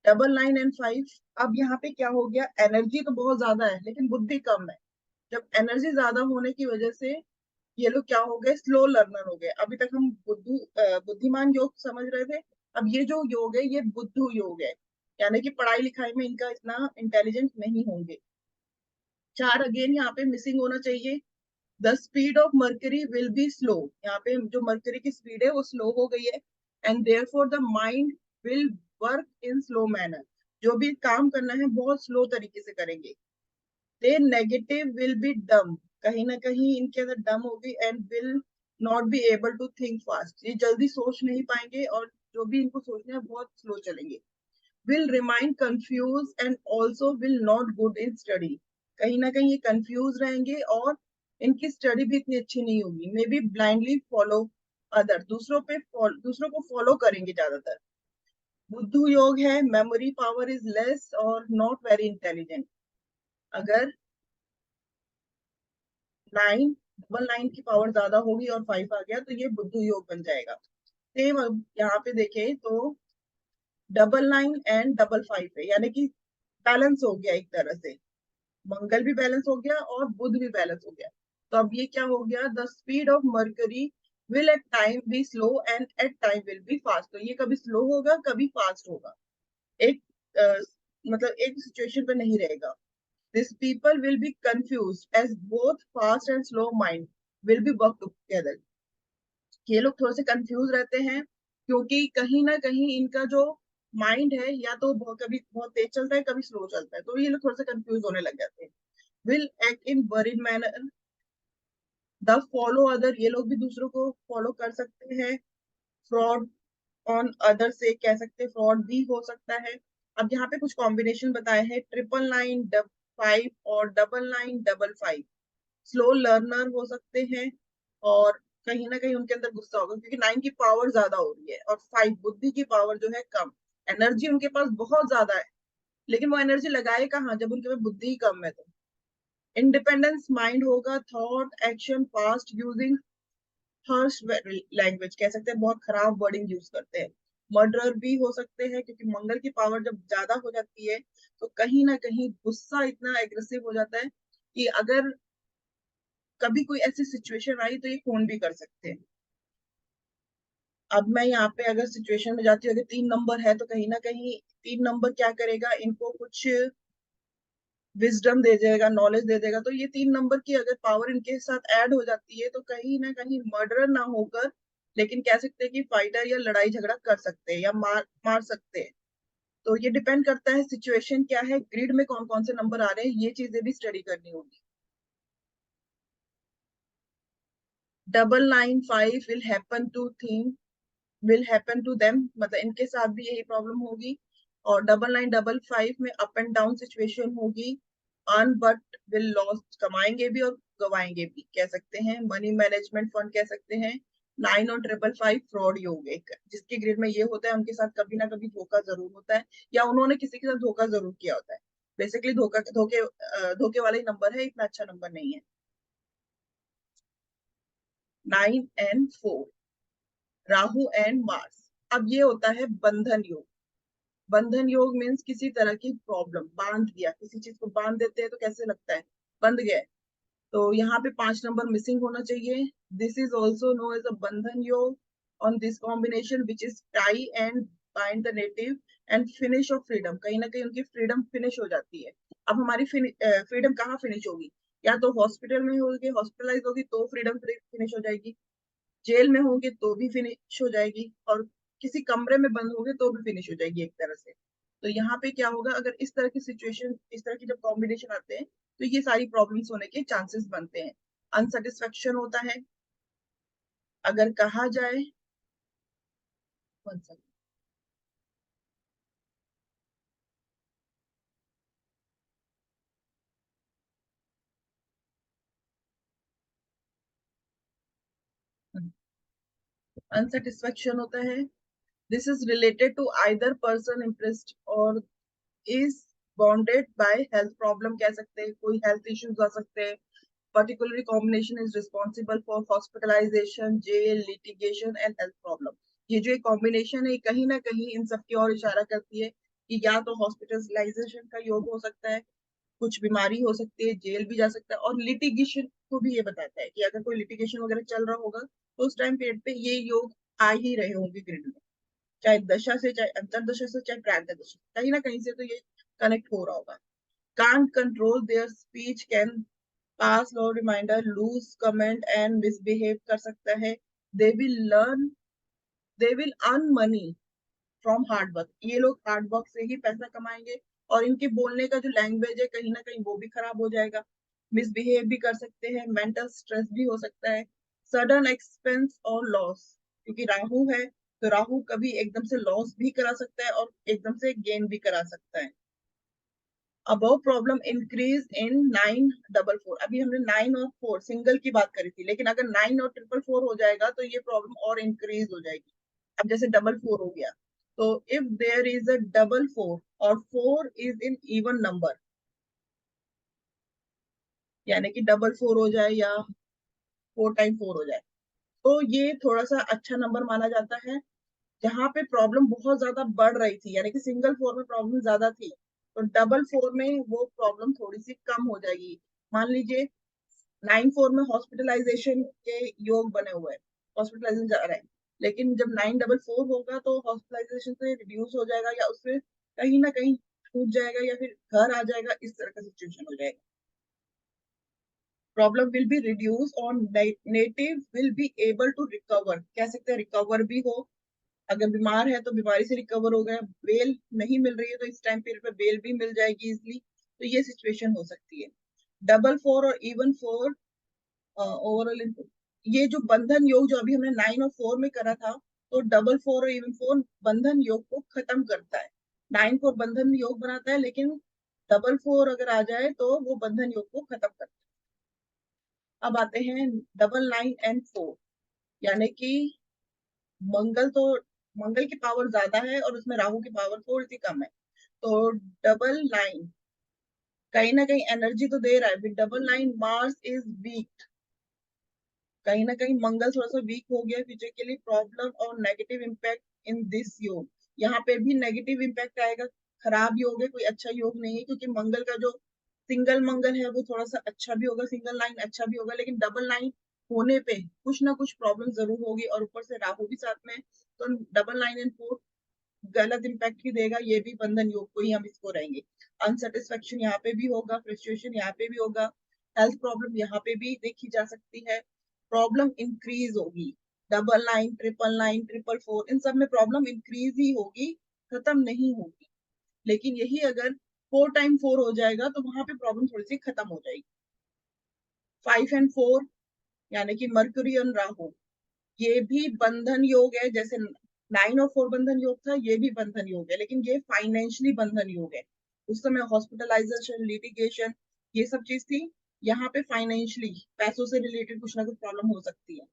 9 एंड 5, अब यहाँ पे क्या हो गया, एनर्जी तो बहुत ज्यादा है लेकिन बुद्धि कम है। जब एनर्जी ज्यादा होने की वजह से ये लोग क्या हो गए, स्लो लर्नर हो गए। अभी तक हम बुद्धिमान योग समझ रहे थे, अब ये जो योग है ये बुद्धू योग है, यानी कि पढ़ाई लिखाई में इनका इतना इंटेलिजेंट नहीं होंगे। 4 अगेन यहाँ पे मिसिंग होना चाहिए। The speed of Mercury will be slow, यहाँ पे जो मर्करी की स्पीड है वो स्लो हो गई है, and therefore the mind will work in slow manner, जो भी काम करना है बहुत स्लो तरीके से करेंगे। दे नेगेटिव विल बी डम, कहीं ना कहीं इनके अंदर डम होगी, and will not be able to think fast, ये जल्दी सोच नहीं पाएंगे और जो भी इनको सोचना है बहुत स्लो चलेंगे। Will remain confuse and also will not good in study, कहीं ना कहीं ये कंफ्यूज रहेंगे और इनकी स्टडी भी इतनी अच्छी नहीं होगी। May be blindly follow other, दूसरों को फॉलो करेंगे ज्यादातर। बुद्धू योग है, मेमोरी पावर इज लेस और नॉट वेरी इंटेलिजेंट। अगर 9 की पावर ज्यादा होगी और 5 आ गया तो ये बुद्धू योग बन जाएगा। सेम अब यहाँ पे देखें तो 9 एंड 5 है, यानी कि बैलेंस हो गया एक तरह से, मंगल भी बैलेंस हो गया और बुध भी बैलेंस हो गया। तो अब ये क्या हो गया, the speed of Mercury will at time be slow and at time will be fast, तो ये कभी स्लो होगा कभी फास्ट होगा, एक मतलब एक सिचुएशन पे नहीं रहेगा। These people will be confused as both fast and slow mind will be work together. ये लोग थोड़े से कंफ्यूज रहते हैं क्योंकि कहीं ना कहीं इनका जो माइंड है या तो कभी बहुत तेज चलता है कभी स्लो चलता है, तो ये लोग थोड़े से कंफ्यूज होने लग जाते हैं। Will act in worried manner, the follow other, ये लोग भी दूसरों को फॉलो कर सकते हैं। फ्रॉड ऑन अदर से कह सकते हैं, फ्रॉड भी हो सकता है। अब यहाँ पे कुछ कॉम्बिनेशन बताए हैं, 999 और 999 स्लो लर्नर हो सकते हैं, और कहीं ना कहीं उनके अंदर गुस्सा होगा क्योंकि 9 की पावर ज्यादा हो रही है और 5 बुद्धि की पावर जो है कम। एनर्जी उनके पास बहुत ज्यादा है लेकिन वो एनर्जी लगाए कहाँ जब उनके पास बुद्धि ही कम है। तो इंडिपेंडेंस माइंड होगा, thought action fast using harsh language, कह सकते हैं बहुत खराब वर्डिंग यूज करते हैं। मर्डरर भी हो सकते हैं क्योंकि मंगल की पावर जब ज्यादा हो जाती है तो कहीं ना कहीं गुस्सा इतना एग्रेसिव हो जाता है कि अगर कभी कोई ऐसी सिचुएशन आई तो ये फोन भी कर सकते हैं। अब मैं यहाँ पे अगर सिचुएशन में जाती हूँ, अगर 3 नंबर है तो कहीं ना कहीं 3 नंबर क्या करेगा, इनको कुछ विजडम दे देगा, नॉलेज दे देगा। तो ये 3 नंबर की अगर पावर इनके साथ ऐड हो जाती है तो कहीं ना कहीं मर्डर ना होकर, लेकिन कह सकते हैं कि फाइटर या लड़ाई झगड़ा कर सकते हैं या मार मार सकते हैं। तो ये डिपेंड करता है सिचुएशन क्या है, ग्रिड में कौन कौन से नंबर आ रहे हैं, ये चीजें भी स्टडी करनी होगी। 995 विल हैपन टू देम, मतलब इनके साथ भी यही प्रॉब्लम होगी। और 995 में अप एंड डाउन सिचुएशन होगी। अर्न बट विल लॉस, कमाएंगे भी और गवाएंगे भी, कह सकते हैं मनी मैनेजमेंट फंड कह सकते हैं। 9 और 555 फ्रॉड योग, एक जिसके ग्रेड में ये होता है उनके साथ कभी ना कभी धोखा जरूर होता है या उन्होंने किसी के साथ धोखा जरूर किया होता है। बेसिकली धोखे वाले नंबर है, इतना अच्छा नंबर नहीं है। 9 एंड 4 राहु एंड मार्स, अब ये होता है बंधन योग। बंधन योग मीन्स किसी तरह की प्रॉब्लम, बांध दिया, किसी चीज को बांध देते हैं तो कैसे लगता है, बंध गया। तो यहाँ पे 5 नंबर मिसिंग होना चाहिए। This is also known as a bandhan yog on this combination which is tie and bind the native and finish of freedom, कहीं ना कहीं उनकी फ्रीडम फिनिश हो जाती है। अब हमारी फ्रीडम कहाँ फिनिश होगी? या तो हॉस्पिटल में होगी, हॉस्पिटलाइज होगी तो फ्रीडम फिनिश हो जाएगी, जेल में होंगे तो भी फिनिश हो जाएगी, और किसी कमरे में बंद होंगे तो भी फिनिश हो जाएगी एक तरह से। तो यहाँ पे क्या होगा, अगर इस तरह की सिचुएशन, इस तरह की जब कॉम्बिनेशन आते हैं तो ये सारी प्रॉब्लम्स होने के चांसेस बनते हैं। अनसेटिस्फेक्शन होता है, अगर कहा जाए, one second. अनसेटिस्फेक्शन होता है, this is related to either person impressed और is bonded by health problem, कह सकते हैं कोई हेल्थ इश्यूज आ सकते हैं। Particularly combination is responsible for hospitalisation, jail, litigation and health problem. ये जो एक कॉम्बिनेशन है कहीं ना कहीं इन सब की ओर इशारा करती है कि या तो हॉस्पिटलाइजेशन का योग हो सकता है, कुछ बीमारी हो सकती है, जेल भी जा सकता है, और लिटिगेशन को भी ये बताता है कि अगर कोई लिटिगेशन वगैरह चल रहा होगा तो उस टाइम पीरियड पे ये योग आ ही रहे होंगे ग्रिड में, चाहे दशा से, चाहे अंतरदशा से, चाहे प्रागदशा से, कहीं ना कहीं से तो ये कनेक्ट हो रहा होगा। can't control their speech, can pass law reminder, lose comment and misbehave कर सकता है। they will learn, they will earn money from hard work, ये लोग हार्ड वर्क से ही पैसा कमाएंगे, और इनके बोलने का जो लैंग्वेज है कहीं ना कहीं वो भी खराब हो जाएगा। मिसबिहेव भी कर सकते हैं, मेंटल स्ट्रेस भी हो सकता है, सडन एक्सपेंस और लॉस, क्योंकि राहु है तो राहु कभी एकदम से लॉस भी करा सकता है और एकदम से गेन भी करा सकता है। अबव प्रॉब्लम इंक्रीज इन 944, अभी हमने 9 और 4 सिंगल की बात करी थी, लेकिन अगर 9 और 444 हो जाएगा तो ये प्रॉब्लम और इंक्रीज हो जाएगी। अब जैसे 444 हो गया, तो इफ देयर इज अ 444 और 4 इज इन इवन नंबर, यानी कि 444 हो जाए या 4 टाइम 4 हो जाए, तो ये थोड़ा सा अच्छा नंबर माना जाता है। जहां पे प्रॉब्लम बहुत ज्यादा बढ़ रही थी, यानी कि सिंगल 4 में प्रॉब्लम ज्यादा थी, तो 444 में वो प्रॉब्लम थोड़ी सी कम हो जाएगी। मान लीजिए 9-4 में हॉस्पिटलाइजेशन के योग बने हुए हैं, हॉस्पिटलाइजेशन जा रहा है, लेकिन जब 944 होगा तो हॉस्पिटलाइजेशन से रिड्यूस हो जाएगा या उससे कहीं ना कहीं छूट जाएगा या फिर घर आ जाएगा, इस तरह का सिचुएशन हो जाएगा। प्रॉब्लम विल बी रिड्यूस और native will be able to recover, कह सकते हैं रिकवर भी हो, अगर बीमार है तो बीमारी से रिकवर हो गया, बेल नहीं मिल रही है तो इस टाइम पीरियड पे बेल भी मिल जाएगी इजिली, तो ये सिचुएशन हो सकती है। 444 और इवन 4 ओवरऑल, ये जो बंधन योग जो अभी हमने 9 और 4 में करा था, तो 444 और इवन 4 बंधन योग को खत्म करता है। 9-4 बंधन योग बनाता है, लेकिन 444 अगर आ जाए तो वो बंधन योग को खत्म करता है। अब आते हैं 99 एंड 4, यानी कि मंगल तो, मंगल की पावर ज्यादा है और उसमें राहु की पावर थोड़ी सी कम है, तो 99 कहीं ना कहीं एनर्जी तो दे रहा है, विद 99 मार्स इज वीक, कहीं ना कहीं मंगल थोड़ा सा वीक हो गया फिजिकली, प्रॉब्लम और नेगेटिव इम्पैक्ट इन दिस योग, यहाँ पे भी नेगेटिव इम्पैक्ट आएगा, खराब योग है, कोई अच्छा योग नहीं है, क्योंकि मंगल का जो सिंगल मंगल है वो थोड़ा सा अच्छा भी होगा, सिंगल लाइन अच्छा भी होगा, लेकिन डबल लाइन होने पे कुछ ना कुछ प्रॉब्लम जरूर होगी, और ऊपर से राहु भी साथ में, तो 99 एंड 4 गलत इम्पैक्ट ही देगा, ये भी बंधन योग को ही हम इसको रहेंगे। अनसेटिस्फेक्शन यहाँ पे भी होगा, फ्रस्ट्रेशन यहाँ पे भी होगा, हेल्थ प्रॉब्लम यहाँ पे भी देखी जा सकती है, प्रॉब्लम इंक्रीज होगी, 99, 999, 444 इन सब में प्रॉब्लम इंक्रीज ही होगी, खत्म नहीं होगी। लेकिन यही अगर 4 टाइम 4 हो जाएगा तो वहां पे प्रॉब्लम थोड़ी सी खत्म हो जाएगी। 5 एंड 4 यानी कि मर्क्यूरी और राहु, ये भी बंधन योग है, जैसे 9 और 4 बंधन योग था, ये भी बंधन योग है, लेकिन ये फाइनेंशियली बंधन योग है। उस समय हॉस्पिटलाइजेशन, लिटिगेशन, ये सब चीज थी, यहाँ पे फाइनेंशियली पैसों से रिलेटेड कुछ ना कुछ प्रॉब्लम हो सकती है।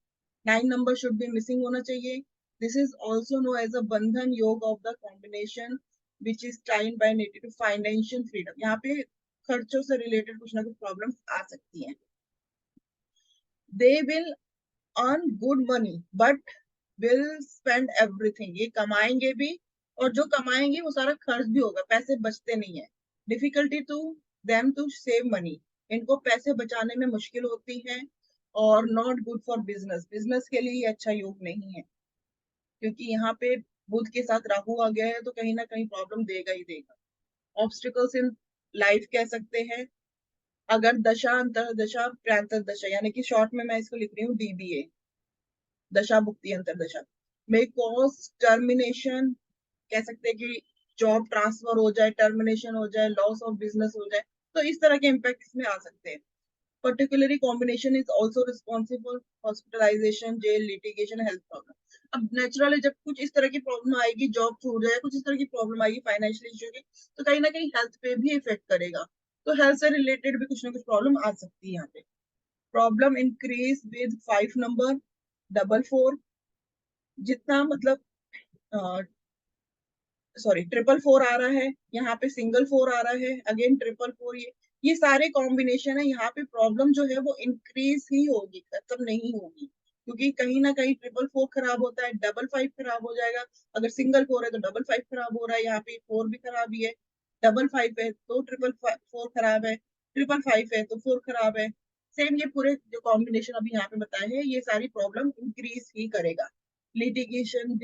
9 नंबर शुड बी मिसिंग होना चाहिए। This is also known as a bandhan yog of the combination which is tied by native financial freedom, यहाँ पे खर्चों से रिलेटेड कुछ ना कुछ प्रॉब्लम आ सकती है। They will earn good money but will spend everything, ये कमाएंगे भी और जो कमाएंगे वो सारा खर्च भी होगा, पैसे बचते नहीं है। Difficulty to them to save money, इनको पैसे बचाने में मुश्किल होती है, और not good for business, business के लिए ये अच्छा योग नहीं है, क्योंकि यहाँ पे बुध के साथ राहु आ गया है तो कहीं ना कहीं प्रॉब्लम देगा ही देगा। ऑब्स्टिकल्स इन लाइफ कह सकते हैं। अगर दशा अंतरदशा प्रांतर दशा, यानी कि शॉर्ट में मैं इसको लिख रही हूँ DBA, दशा भुक्ति अंतरदशा में कॉज टर्मिनेशन, कह सकते हैं कि जॉब ट्रांसफर हो जाए, टर्मिनेशन हो जाए, लॉस ऑफ बिजनेस हो जाए, तो इस तरह के इम्पैक्ट इसमें आ सकते हैं। Particularly combination is also responsible hospitalisation, jail, litigation, health problem. अब नेचुरली जब कुछ इस तरह की प्रॉब्लम आएगी, जॉब छूट जाए, कुछ इस तरह की प्रॉब्लम आएगी फाइनेंशियल इश्यू की, तो कहीं ना कहीं हेल्थ पे भी इफेक्ट करेगा। तो हेल्थ से रिलेटेड भी कुछ ना कुछ प्रॉब्लम आ सकती है यहाँ पे। प्रॉब्लम इंक्रीज विद 5 नंबर, 44, जितना मतलब सॉरी 444 आ रहा है, यहाँ पे सिंगल 4 आ रहा है, अगेन 444, ये सारे कॉम्बिनेशन है। यहाँ पे प्रॉब्लम जो है वो इंक्रीज ही होगी, खत्म नहीं होगी, क्योंकि कहीं ना कहीं 444 खराब होता है, 55 खराब हो जाएगा। अगर सिंगल 4 है तो 55 खराब हो रहा है, यहाँ पे 4 भी खराब ही है, 55 है तो 444 खराब है, 555 है तो 4 खराब है। सेम ये पूरे जो कॉम्बिनेशन अभी यहाँ पे बताए हैं, ये सारी प्रॉब्लम इंक्रीज ही करेगा। लिटिगेशन,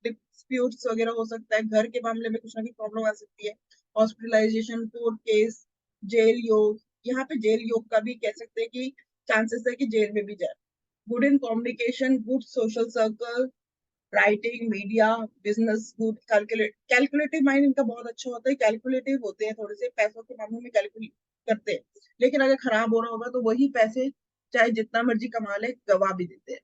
डिस्प्यूट्स वगैरह हो सकता है, घर के मामले में कुछ ना कुछ प्रॉब्लम आ सकती है, हॉस्पिटलाइजेशन, कोर्ट केस, जेल योग, यहाँ पे जेल योग का भी कह सकते हैं कि चांसेस है कि जेल में भी जाए। Good in communication, good social circle, writing, media, business, good calculative mind इनका बहुत अच्छा होता है, कैलकुलेटिव होते हैं, थोड़े से पैसों के मामले में कैलकुलेट करते हैं, लेकिन अगर खराब हो रहा होगा तो वही पैसे चाहे जितना मर्जी कमा ले गवा भी देते हैं।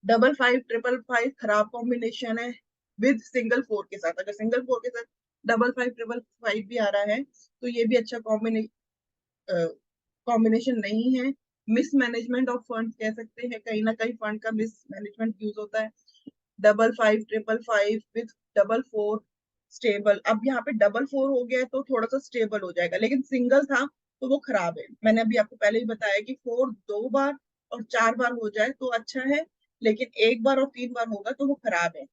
55 555 खराब कॉम्बिनेशन है विद सिंगल 4 के साथ। अगर सिंगल 4 के साथ 55 555 भी आ रहा है तो ये भी अच्छा कॉम्बिनेशन नहीं है। मिसमैनेजमेंट ऑफ फंड कह सकते हैं, कहीं ना कहीं फंड का मिसमैनेजमेंट यूज होता है। 55 555 विद 44 स्टेबल। अब यहाँ पे 44 हो गया तो थोड़ा सा स्टेबल हो जाएगा, लेकिन सिंगल था तो वो खराब है। मैंने अभी आपको पहले ही बताया कि 4 2 बार और 4 बार हो जाए तो अच्छा है, लेकिन एक बार और 3 बार होगा तो वो खराब है।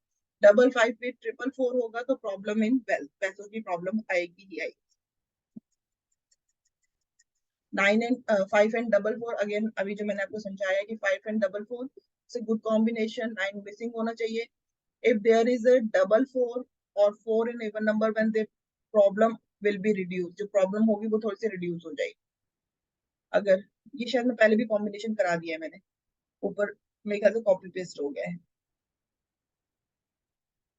55 पे 444 होगा तो प्रॉब्लम इन वेल्थ, पैसों की प्रॉब्लम आएगी ही आएगी। 9 एंड 5 एंड 44, अगेन अभी जो मैंने आपको समझाया कि 5 एंड 44 से गुड कॉम्बिनेशन, 9 मिसिंग होना चाहिए। If there is a 44 or 4 in even number, when the problem will be reduced, जो प्रॉब्लम होगी वो थोड़ी सी रिड्यूस हो जाएगी। अगर ये शायद मैं पहले भी कॉम्बिनेशन करा दिया है मैंने, ऊपर मेरे ख्याल से कॉपी पेस्ट हो गया है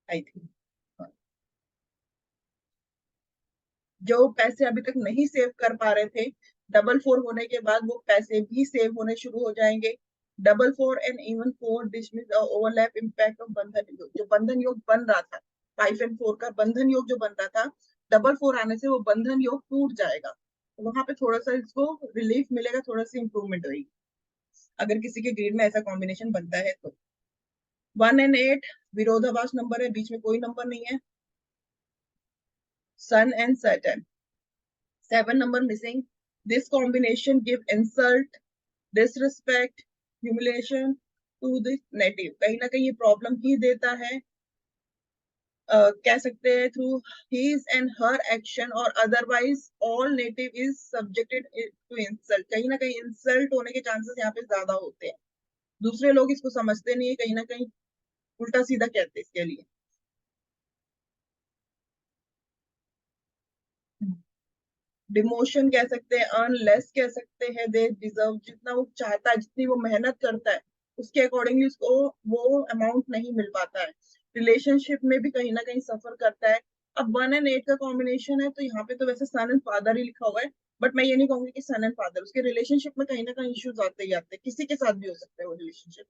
आई थिंक। जो पैसे अभी तक नहीं सेव कर पा रहे थे, 44 होने के बाद वो पैसे भी सेव होने शुरू हो जाएंगे। 44 and even 4 this means overlap impact of बंधन योग, जो बंधन योग बन रहा था 5 एंड 4 का बंधन योग जो बन रहा था, 44 आने से वो बंधन योग टूट जाएगा, तो वहां पे थोड़ा सा इसको रिलीफ मिलेगा, थोड़ा सी इंप्रूवमेंट होगी अगर किसी के ग्रेड में ऐसा कॉम्बिनेशन बनता है तो। 1 एंड 8 विरोधाभास नंबर है, बीच में कोई नंबर नहीं है। सन and Saturn, 7 number missing. This combination give insult, disrespect, humiliation to the native. कहीं ना कहीं ये प्रॉब्लम ही देता है। कह सकते हैं through his and her action or otherwise all native is subjected to insult. कहीं ना कहीं इंसल्ट होने के चांसेस यहाँ पे ज्यादा होते हैं। दूसरे लोग इसको समझते नहीं है, कहीं ना कहीं उल्टा सीधा कहते हैं इसके लिए। डिमोशन कह सकते हैं, अर्न लेस कह सकते हैं, दे डिजर्व, जितना वो चाहता है, जितनी वो मेहनत करता है उसके अकॉर्डिंगली उसको वो अमाउंट नहीं मिल पाता है। रिलेशनशिप में भी कहीं ना कहीं सफर करता है। अब 1 एंड 8 का कॉम्बिनेशन है तो यहाँ पे तो वैसे सन एंड फादर ही लिखा हुआ है, बट मैं ये नहीं कहूंगी कि सन एंड फादर, उसके रिलेशनशिप में कहीं ना कहीं इश्यूज आते ही आते हैं, किसी के साथ भी हो सकता है वो relationship.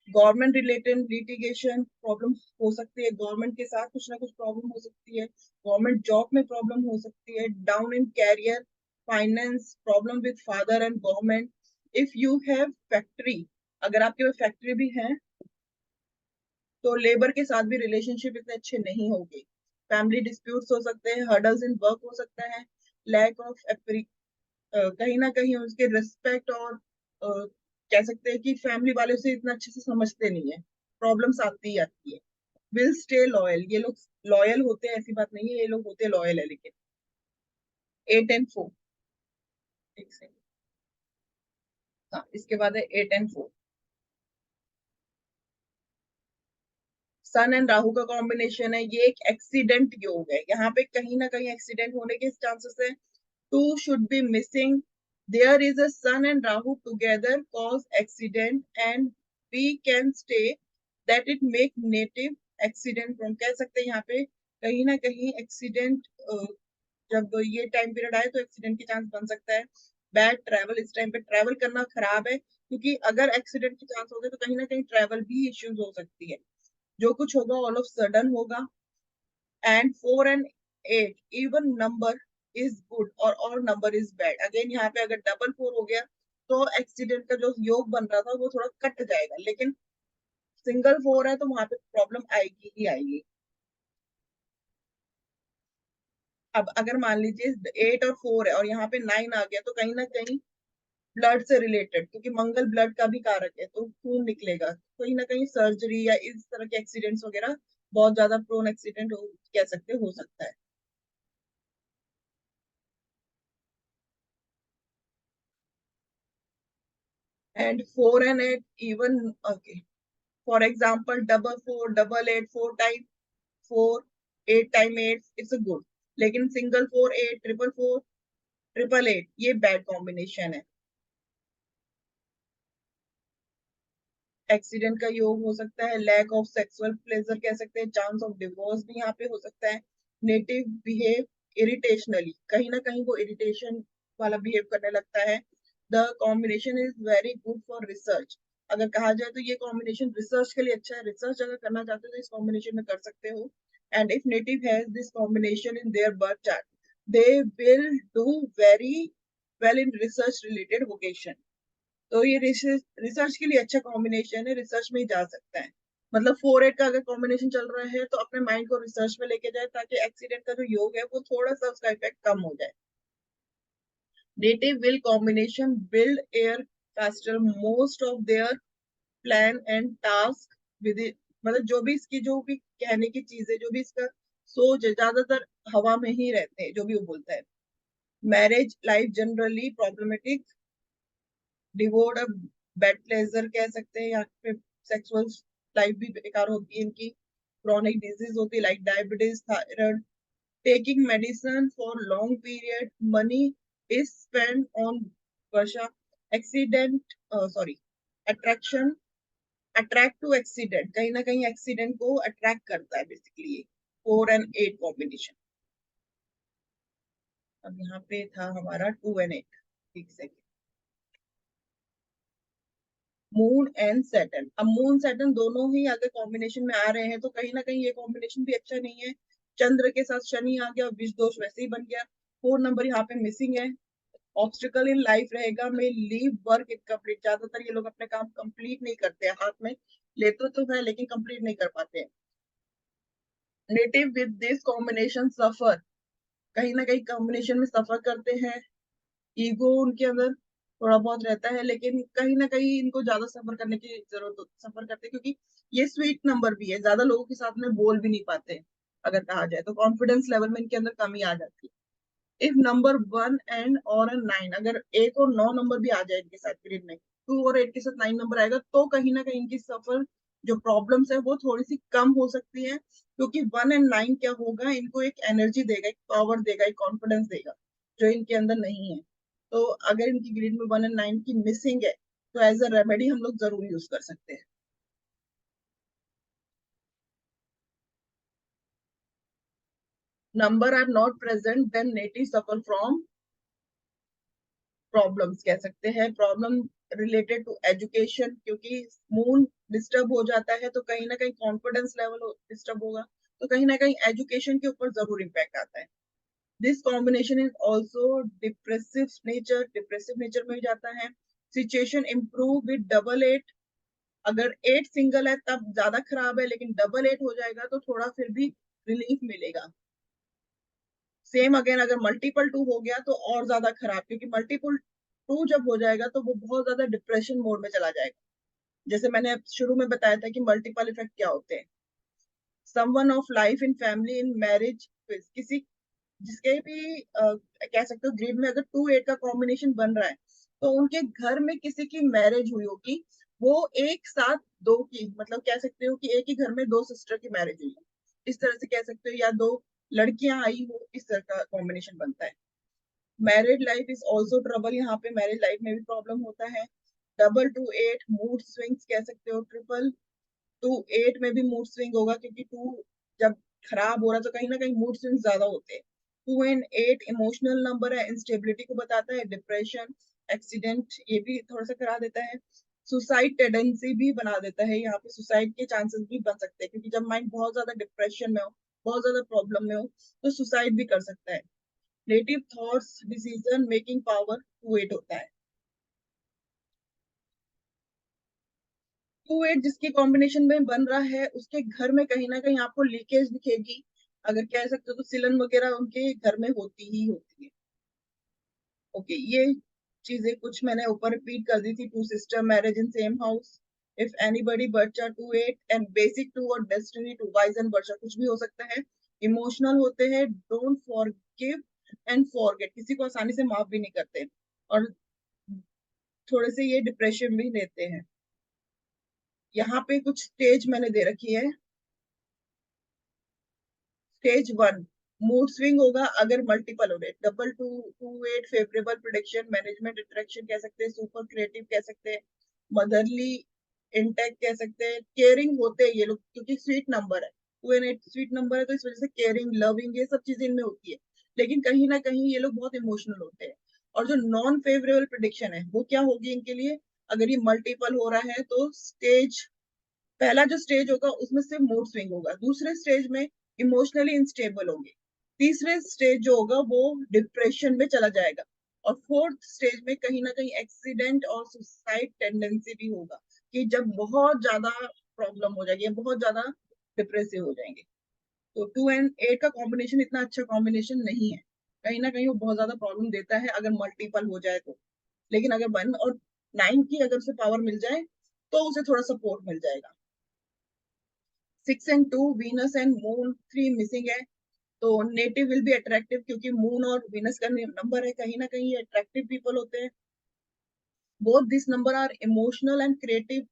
Government related litigation problem हो सकती है, गवर्नमेंट के साथ कुछ ना कुछ प्रॉब्लम हो सकती है, गवर्नमेंट जॉब में प्रॉब्लम हो सकती है, down in career, finance problem with father and government. If you have factory, अगर आपके पास फैक्ट्री भी है तो लेबर के साथ भी रिलेशनशिप इतने अच्छे नहीं होंगे। फैमिली डिस्प्यूट्स हो सकते हैं, हर्डल्स इन वर्क हो सकता है, लैक ऑफ कहीं ना कहीं उसके रिस्पेक्ट और कह सकते हैं कि फैमिली वाले उसे इतना अच्छे से समझते नहीं है, प्रॉब्लम्स आती ही आती है। विल स्टे लॉयल, ये लोग लॉयल होते हैं ऐसी बात नहीं है, ये लोग होते लॉयल है, लेकिन 8 एंड 4, एक सेकंड, हाँ इसके बाद है 8 एंड 4। सन एंड राहु का कॉम्बिनेशन है, ये एक एक्सीडेंट योग है, यहाँ पे कहीं ना कहीं एक्सीडेंट होने के चांसेस है। 2 should be missing. There is a sun and Rahu together cause accident, and we can say that it make native accident prone. कह सकते हैं यहाँ पे कहीं ना कहीं एक्सीडेंट, जब ये टाइम पीरियड आए तो एक्सीडेंट के चांस बन सकता है। बैड ट्रैवल, इस टाइम पे ट्रैवल करना खराब है, क्योंकि अगर एक्सीडेंट के चांस हो गए तो कहीं ना कहीं ट्रैवल भी इश्यूज हो सकती है। जो कुछ होगा ऑल ऑफ सडन होगा। And 4 and 8 even number is good or number is bad। Again यहाँ पे अगर डबल 4 हो गया तो एक्सीडेंट का जो योग बन रहा था वो थोड़ा कट जाएगा, लेकिन सिंगल 4 है तो वहां पे प्रॉब्लम आएगी ही आएगी। अब अगर मान लीजिए 8 और 4 है और यहाँ पे 9 आ गया तो कहीं ना कहीं ब्लड से रिलेटेड, क्योंकि मंगल ब्लड का भी कारक है तो खून निकलेगा, कहीं ना कहीं सर्जरी या इस तरह के एक्सीडेंट्स वगैरह, बहुत ज्यादा प्रोन एक्सीडेंट कह सकते हो सकता है। And 4 and 8 even, okay, for example double 4 double 8 4 time 4 8 time 8 it's a good, लेकिन सिंगल 4 8 ट्रिपल 4 ट्रिपल 8 ये बैड कॉम्बिनेशन है। एक्सीडेंट का योग हो सकता है, लैक ऑफ सेक्सुअल प्लेजर कह सकते हैं, चांस ऑफ डिवोर्स भी यहाँ पे हो सकता है। नेटिव बिहेव इरिटेशनली, कहीं ना कहीं वो इरिटेशन वाला बिहेव करने लगता है। The combination is very good for research, अगर कहा जाए तो ये कॉम्बिनेशन रिसर्च के लिए अच्छा है, रिसर्च अगर करना चाहते हो तो इस कॉम्बिनेशन में कर सकते हो। And if native has this combination in their birth chart they will do very well in research related vocation. तो ये रिसर्च के लिए अच्छा कॉम्बिनेशन है, रिसर्च में ही जा सकता है। मतलब 4-8 का अगर कॉम्बिनेशन चल रहा है तो अपने माइंड को रिसर्च में लेके जाए, ताकि एक्सीडेंट का जो योग है वो थोड़ा सा उसका इफेक्ट कम हो जाए। Native will combination build air faster most of their plan and task with, मतलब जो भी इसकी जो भी कहने की चीजें, जो भी इसका सोच है, ज्यादातर हवा में ही रहते हैं जो भी वो बोलता है। मैरिज लाइफ जनरली प्रॉब्लमेटिक, डिवोर्ड अब बेड प्लेजर कह सकते हैं, या फिर सेक्सुअल लाइफ भी बेकार होती है इनकी। क्रॉनिक डिजीज होती है like diabetes thyroid, taking medicine for long period, money is spend on वर्षा, accident sorry attraction, attract to accident, कहीं ना कहीं एक्सीडेंट को अट्रैक्ट करता है बेसिकली 4 and 8 कॉम्बिनेशन। अब यहाँ पे था हमारा 2 and 8, ठीक से। मून एंड सैटर्न, अब मून सैटर्न दोनों ही अगर कॉम्बिनेशन में आ रहे हैं तो कहीं ना कहीं ये कॉम्बिनेशन भी अच्छा नहीं है। चंद्र के साथ शनि आ गया, विष दोष वैसे ही बन गया। 4 नंबर यहाँ पे मिसिंग है। ऑब्स्टिकल इन लाइफ रहेगा, में लीव वर्क इनकम्प्लीट, ज्यादातर ये लोग अपने काम कंप्लीट नहीं करते हैं, हाथ में लेते तो है लेकिन कंप्लीट नहीं कर पाते हैं। नेटिव विद दिस कॉम्बिनेशन सफर, कहीं ना कहीं कॉम्बिनेशन में सफर करते हैं। ईगो उनके अंदर थोड़ा बहुत रहता है, लेकिन कहीं ना कहीं इनको ज्यादा सफर करने की जरूरत, सफर करते हैं क्योंकि ये स्वीट नंबर भी है, ज्यादा लोगों के साथ में बोल भी नहीं पाते। अगर कहा जाए तो कॉन्फिडेंस लेवल में इनके अंदर कमी आ जाती है। इफ नंबर 1 एंड और 9, अगर 1 और 9 नंबर भी आ जाए इनके साथ ग्रिड में, 2 और 8 के साथ 9 नंबर आएगा तो कहीं ना कहीं इनकी सफर जो प्रॉब्लम्स है वो थोड़ी सी कम हो सकती है, क्योंकि 1 and 9 क्या होगा, इनको एक एनर्जी देगा, एक पावर देगा, एक कॉन्फिडेंस देगा जो इनके अंदर नहीं है। तो अगर इनकी ग्रिड में 1 and 9 की मिसिंग है तो एज अ रेमेडी हम लोग जरूर यूज कर सकते हैं। Number are not present then native suffer from problems कह सकते हैं, प्रॉब्लम रिलेटेड टू एजुकेशन, क्योंकि मून डिस्टर्ब हो जाता है तो कहीं ना कहीं कॉन्फिडेंस लेवल डिस्टर्ब होगा, तो कहीं ना कहीं एजुकेशन के ऊपर जरूर इम्पैक्ट आता है। This combination is also depressive nature में जाता है। सिचुएशन इम्प्रूव विद डबल 8, अगर 8 सिंगल है तब ज्यादा खराब है, लेकिन डबल 8 हो जाएगा तो थोड़ा फिर भी रिलीफ मिलेगा। सेम अगेन अगर मल्टीपल 2 हो गया तो और ज्यादा खराब, क्योंकि मल्टीपल 2 जब हो जाएगा तो वो बहुत ज्यादा डिप्रेशन मोड में चला जाएगा। जैसे मैंने शुरू में बताया था कि मल्टीपल इफेक्ट क्या होते हैं। Someone of life in family in marriage, किसी जिसके भी कह सकते हो ग्रिड में अगर 2-8 का कॉम्बिनेशन बन रहा है तो उनके घर में किसी की मैरिज हुई होगी, वो एक साथ दो की, मतलब कह सकते हो कि एक ही घर में दो सिस्टर की मैरिज हुई, इस तरह से कह सकते हो, या दो लड़कियां आई हो, इस तरह का कॉम्बिनेशन बनता है। Married life is also trouble, यहाँ पे मैरिज लाइफ में भी प्रॉब्लम होता है। Double two eight mood swings कह सकते हो। ट्रिपल टू एट में भी मूड स्विंग होगा, क्योंकि टू जब खराब हो रहा है तो कहीं ना कहीं मूड स्विंग ज्यादा होते हैं। 2 and 8 इमोशनल नंबर है, इंस्टेबिलिटी को बताता है, डिप्रेशन, एक्सीडेंट ये भी थोड़ा सा करा देता है। सुसाइड टेंडेंसी भी बना देता है, यहाँ पे सुसाइड के चांसेस भी बन सकते हैं, क्योंकि जब माइंड बहुत ज्यादा डिप्रेशन में हो, बहुत ज्यादा प्रॉब्लम में हो, तो सुसाइड भी कर सकता है। Native thoughts, decision making power 2-8 होता है। 2-8 जिसके कॉम्बिनेशन में बन रहा है, उसके घर में कहीं ना कहीं आपको लीकेज दिखेगी, अगर कह सकते हो तो सिलन वगैरह उनके घर में होती ही होती है। ओके, ये चीजें कुछ मैंने ऊपर रिपीट कर दी थी। Two sister marriage in same house, if anybody birth chart 2-8 and basic 2 और डेस्टिनी 2, वाइज एंड बर्चा कुछ भी हो सकता है। इमोशनल होते हैं, डोंट फॉरगिव एंड फॉरगेट, किसी को आसानी से माफ भी नहीं करते, और थोड़े से ये डिप्रेशन भी लेते हैं। यहाँ पे कुछ स्टेज मैंने दे रखी है। स्टेज 1 मूड स्विंग होगा अगर मल्टीपल हो रहे, double two 2-8 favourable prediction, management interaction कह सकते हैं, सुपर क्रिएटिव कह सकते हैं, मदरली इंटेक्ट कह सकते हैं, केयरिंग होते हैं ये लोग, क्योंकि स्वीट नंबर है, 2 and 8 स्वीट नंबर है, तो इस वजह से केयरिंग, लविंग, ये सब चीजें इनमें होती है। लेकिन कहीं ना कहीं ये लोग बहुत इमोशनल होते हैं। और जो नॉन फेवरेबल प्रिडिक्शन है वो क्या होगी इनके लिए, अगर ये मल्टीपल हो रहा है तो स्टेज, पहला जो स्टेज होगा उसमें सिर्फ मूड स्विंग होगा, दूसरे स्टेज में इमोशनली इंस्टेबल होंगे, तीसरे स्टेज जो होगा वो डिप्रेशन में चला जाएगा, और फोर्थ स्टेज में कहीं ना कहीं एक्सीडेंट और सुसाइड टेंडेंसी भी होगा, कि जब बहुत ज्यादा प्रॉब्लम हो जाएगी, बहुत ज्यादा डिप्रेसिव हो जाएंगे। तो 2 and 8 का कॉम्बिनेशन इतना अच्छा कॉम्बिनेशन नहीं है, कहीं ना कहीं वो बहुत ज्यादा प्रॉब्लम देता है अगर मल्टीपल हो जाए तो। लेकिन अगर 1 और 9 की अगर उसे पावर मिल जाए तो उसे थोड़ा सपोर्ट मिल जाएगा। 6 and 2 Venus and moon 3 missing है, तो नेटिव विल बी अट्रैक्टिव, क्योंकि मून और वीनस का नंबर है, कहीं ना कहीं ये अट्रैक्टिव पीपल होते हैं। Both this number are emotional and creative,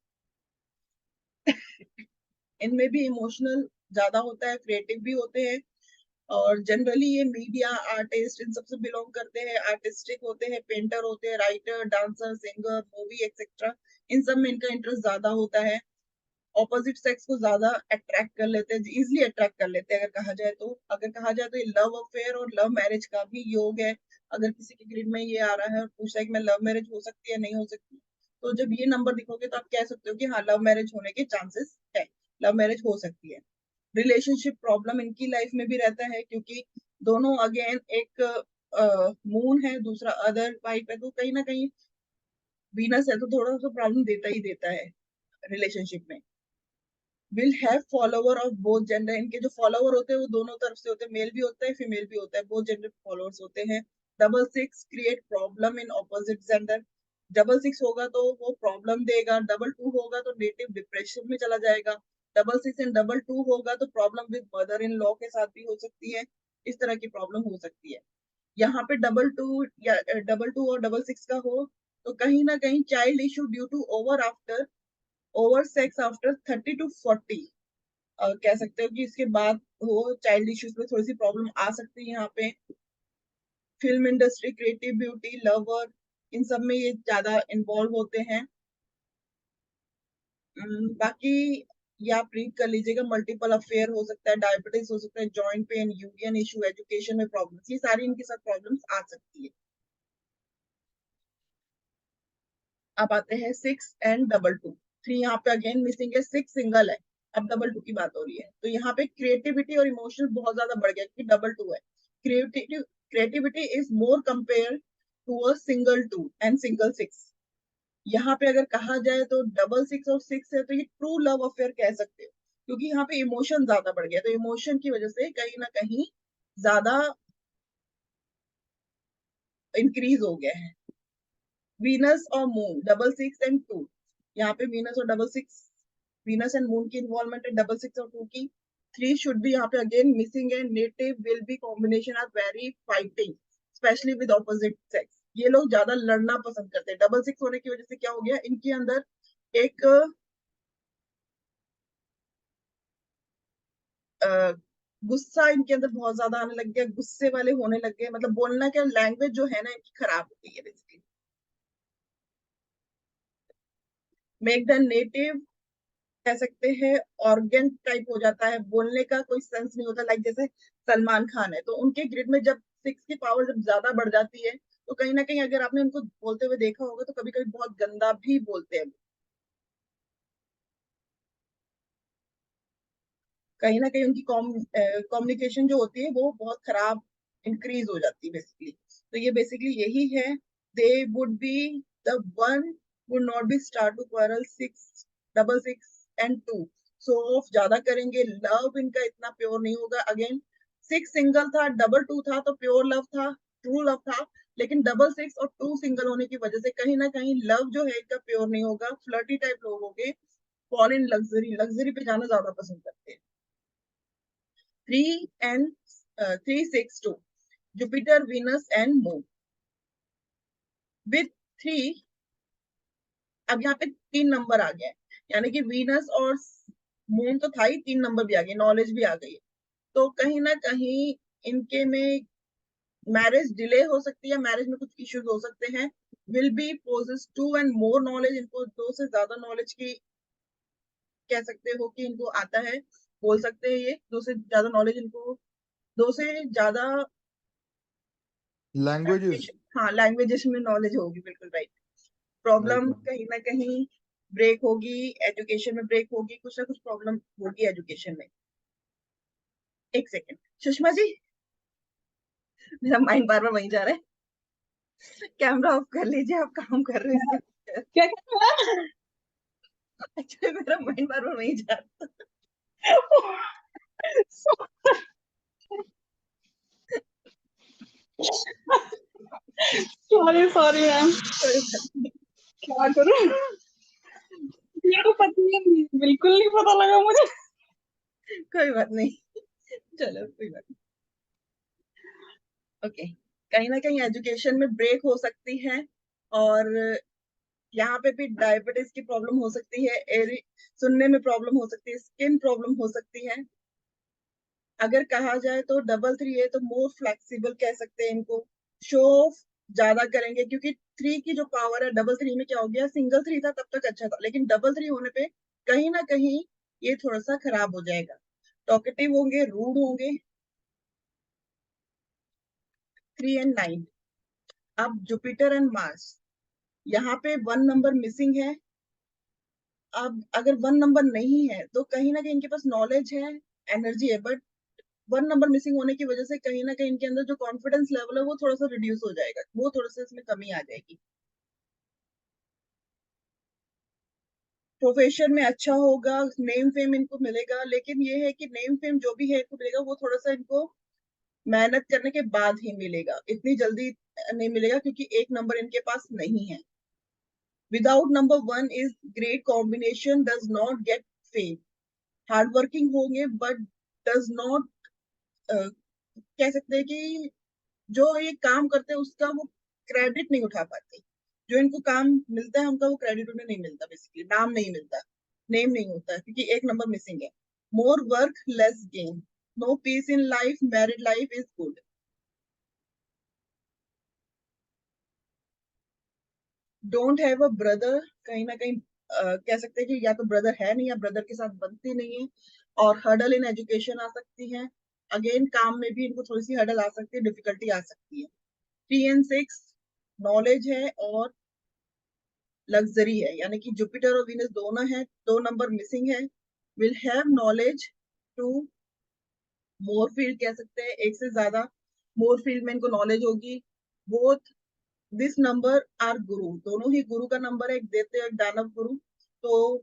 इनमें भी इमोशनल ज्यादा होता है, क्रिएटिव भी होते हैं, और जनरली ये मीडिया, आर्टिस्ट, इन सबसे बिलोंग करते हैं, आर्टिस्टिक होते हैं, पेंटर होते हैं, writer, dancer, singer, movie etcetera, इन सब में इनका इंटरेस्ट ज्यादा होता है। ऑपोजिट सेक्स को ज्यादा अट्रैक्ट कर लेते हैं, इजिली अट्रैक्ट कर लेते हैं, अगर कहा जाए तो। अगर कहा जाए तो ये लव अफेयर और लव मैरिज का भी योग है, अगर किसी के ग्रिड में ये आ रहा है और पूछा है कि मैं लव मैरिज हो सकती है नहीं हो सकती, तो जब ये नंबर दिखोगे तो आप कह सकते हो कि हाँ, लव मैरिज होने के चांसेस है, लव मैरिज हो सकती है। रिलेशनशिप प्रॉब्लम इनकी लाइफ में भी रहता है, क्योंकि दोनों अगेन एक मून है, दूसरा अदर वाइफ है, तो कहीं ना कहीं वीनस है, तो थोड़ा सा प्रॉब्लम देता ही देता है रिलेशनशिप में। Will have follower of both gender, इनके जो फॉलोवर होते हैं वो दोनों तरफ से होते हैं, मेल भी होता है फीमेल भी होता है, बोथ जेंडर फॉलोअर्स होते हैं। 6 create problem in opposite gender, 6 होगा तो वो प्रॉब्लम देगा, 2 होगा तो नेटिव डिप्रेशन में चला जाएगा, 6 एंड 2 होगा तो problem with mother in law के साथ भी हो सकती है, इस तरह की प्रॉब्लम हो सकती है। यहाँ पे 2 या 2 और 6 का हो तो कहीं ना कहीं child issue due to over sex after 30 to 40, कह सकते हो कि इसके बाद हो चाइल्ड इश्यूज में थोड़ी सी प्रॉब्लम आ सकती है यहाँ पे। Film industry, creative, beauty, lover, इन सब में ये ज्यादा इन्वॉल्व होते हैं। बाकी ये आप रीड कर लीजिएगा, मल्टीपल अफेयर हो सकता है, डायबिटीज हो सकता है, जॉइंट पेन, यूरियन इशू, एजुकेशन में प्रॉब्लम्स, ये सारी इनके साथ प्रॉब्लम्स आ सकती है। अब आते हैं 6 and 2, 3 यहाँ पे अगेन मिसिंग है, 6 सिंगल है, अब 2 की बात हो रही है, तो यहाँ पे क्रिएटिविटी और इमोशन बहुत ज्यादा बढ़ गया, क्योंकि 2 है। Creativity is more compare to a single 2 and single 6। यहाँ पे अगर कहा जाए तो 6 और 6 है तो ये ट्रू लव अफेयर कह सकते हो, क्योंकि यहाँ पे इमोशन ज्यादा बढ़ गया, तो इमोशन की वजह से कहीं ना कहीं ज्यादा इंक्रीज हो गया है। वीनस और मून, 6 and 2, यहाँ पे वीनस और 6, वीनस एंड मून की इन्वॉल्वमेंट है, 6 और 2 की। 3 शुड भी यहाँ पे अगेन मिसिंग है, native will be combination are very fighting, specially with opposite sex, ये लोग ज्यादा लड़ना पसंद करते हैं। 6 होने की वजह से क्या हो गया, इनके अंदर एक गुस्सा इनके अंदर बहुत ज्यादा आने लग गया, गुस्से वाले होने लग गए, मतलब बोलना क्या, लैंग्वेज जो है ना इनकी खराब हो गई है बेसिकली। मेक द नेटिव कह सकते हैं ऑर्गन टाइप हो जाता है, बोलने का कोई सेंस नहीं होता। लाइक जैसे सलमान खान है, तो उनके ग्रिड में जब 6 की पावर जब ज्यादा बढ़ जाती है, तो कहीं ना कहीं अगर आपने उनको बोलते हुए देखा होगा तो कभी कभी बहुत गंदा भी बोलते हैं। कहीं ना कहीं उनकी कम्युनिकेशन जो होती है वो बहुत खराब इंक्रीज हो जाती है बेसिकली। तो ये बेसिकली यही है। They would be the one would not be start to quarrel 6 6 6 so of ज्यादा करेंगे। लव इनका इतना प्योर नहीं होगा। अगेन 6 सिंगल था, डबल 2 था तो प्योर लव था, ट्रू लव था। लेकिन डबल 6 और 2 सिंगल होने की वजह से कहीं ना कहीं लव जो है इनका प्योर नहीं होगा। फ्लर्टी टाइप लोग होंगे, फॉल इन लग्जरी, लग्जरी पे जाना ज्यादा पसंद करते हैं। 3 and 3 6 2 Jupiter, Venus and Moon with 3। अब यहाँ पे 3 नंबर आ गया है, यानी कि वीनस और मून तो था ही, 3 नंबर भी आ गए, नॉलेज भी आ गई है। तो कहीं ना कहीं इनके में मैरिज डिले हो सकती है, मैरिज में कुछ इश्यूज हो सकते हैं। Will be possess 2 and more नॉलेज, इनको 2 से ज्यादा नॉलेज की कह सकते हो कि इनको आता है, बोल सकते हैं ये 2 से ज्यादा नॉलेज इनको, 2 से ज्यादा लैंग्वेजेस। हाँ लैंग्वेजेस में नॉलेज होगी, बिल्कुल राइट। Problem right. कहीं ना कहीं ब्रेक होगी, एजुकेशन में ब्रेक होगी, कुछ ना कुछ प्रॉब्लम होगी एजुकेशन में। एक सेकेंड सुषमा जी, मेरा माइंड बार बार वहीं जा रहा है। कैमरा ऑफ कर लीजिए, आप काम कर रहे हैं इसके। क्या कहते एक्चुअली मेरा माइंड बार बार वहीं जा रहा सॉरी सॉरी मैम, कोई बात नहीं, क्या करूं। ये तो पता नहीं, बिल्कुल नहीं पता लगा मुझे। कोई बात नहीं, चलो कोई बात नहीं। ओके, कहीं ना कहीं एजुकेशन में ब्रेक हो सकती है, और यहाँ पे भी डायबिटीज की प्रॉब्लम हो सकती है, सुनने में प्रॉब्लम हो सकती है, स्किन प्रॉब्लम हो सकती है। अगर कहा जाए तो डबल 3 है तो मोर फ्लेक्सिबल कह सकते हैं इनको। शो ऑफ ज्यादा करेंगे, क्योंकि 3 की जो पावर है, डबल 3 में क्या हो गया, सिंगल 3 था तब तक अच्छा था, लेकिन डबल 3 होने पे कहीं ना कहीं ये थोड़ा सा खराब हो जाएगा। टॉकेटिव होंगे, रूड होंगे। 3 and 9। अब जुपिटर एंड मार्स, यहाँ पे 1 नंबर मिसिंग है। अब अगर 1 नंबर नहीं है तो कहीं ना कहीं इनके पास नॉलेज है, एनर्जी है, बट 1 नंबर मिसिंग होने की वजह से कहीं ना कहीं इनके अंदर जो कॉन्फिडेंस लेवल है वो थोड़ा सा रिड्यूस हो जाएगा, वो थोड़ा सा इसमें कमी आ जाएगी। प्रोफेशन में अच्छा होगा, नेम फेम इनको मिलेगा, लेकिन ये है कि नेम फेम जो भी है इनको मिलेगा वो थोड़ा सा इनको मेहनत करने के बाद ही मिलेगा, इतनी जल्दी नहीं मिलेगा, क्योंकि एक नंबर इनके पास नहीं है। Without number 1 is great combination, does not gate fame. Hard working होंगे बट डज नॉट कह सकते हैं कि जो ये काम करते हैं उसका वो क्रेडिट नहीं उठा पाते। जो इनको काम मिलता है उनका वो क्रेडिट उन्हें नहीं मिलता, बेसिकली नाम नहीं मिलता, नेम नहीं होता, क्योंकि एक नंबर मिसिंग है। More work less gain, no peace in life, married life is good. Don't have a brother, कहीं ना कहीं कह सकते हैं कि या तो ब्रदर है नहीं या ब्रदर के साथ बनती नहीं है। और हर्डल इन एजुकेशन आ सकती है। अगेन काम में भी इनको थोड़ी सी हर्डल आ सकती है, डिफिकल्टी आ सकती है। 3 and 6 नॉलेज है और लग्जरी है, यानी कि जुपिटर और वीनस दोनों है, 2 नंबर मिसिंग है। Will have knowledge to more field कह सकते हैं, एक से ज्यादा मोर फील्ड में इनको नॉलेज होगी। बोथ दिस नंबर आर गुरु, दोनों ही गुरु का नंबर है, एक देते हैं एक दानव गुरु। तो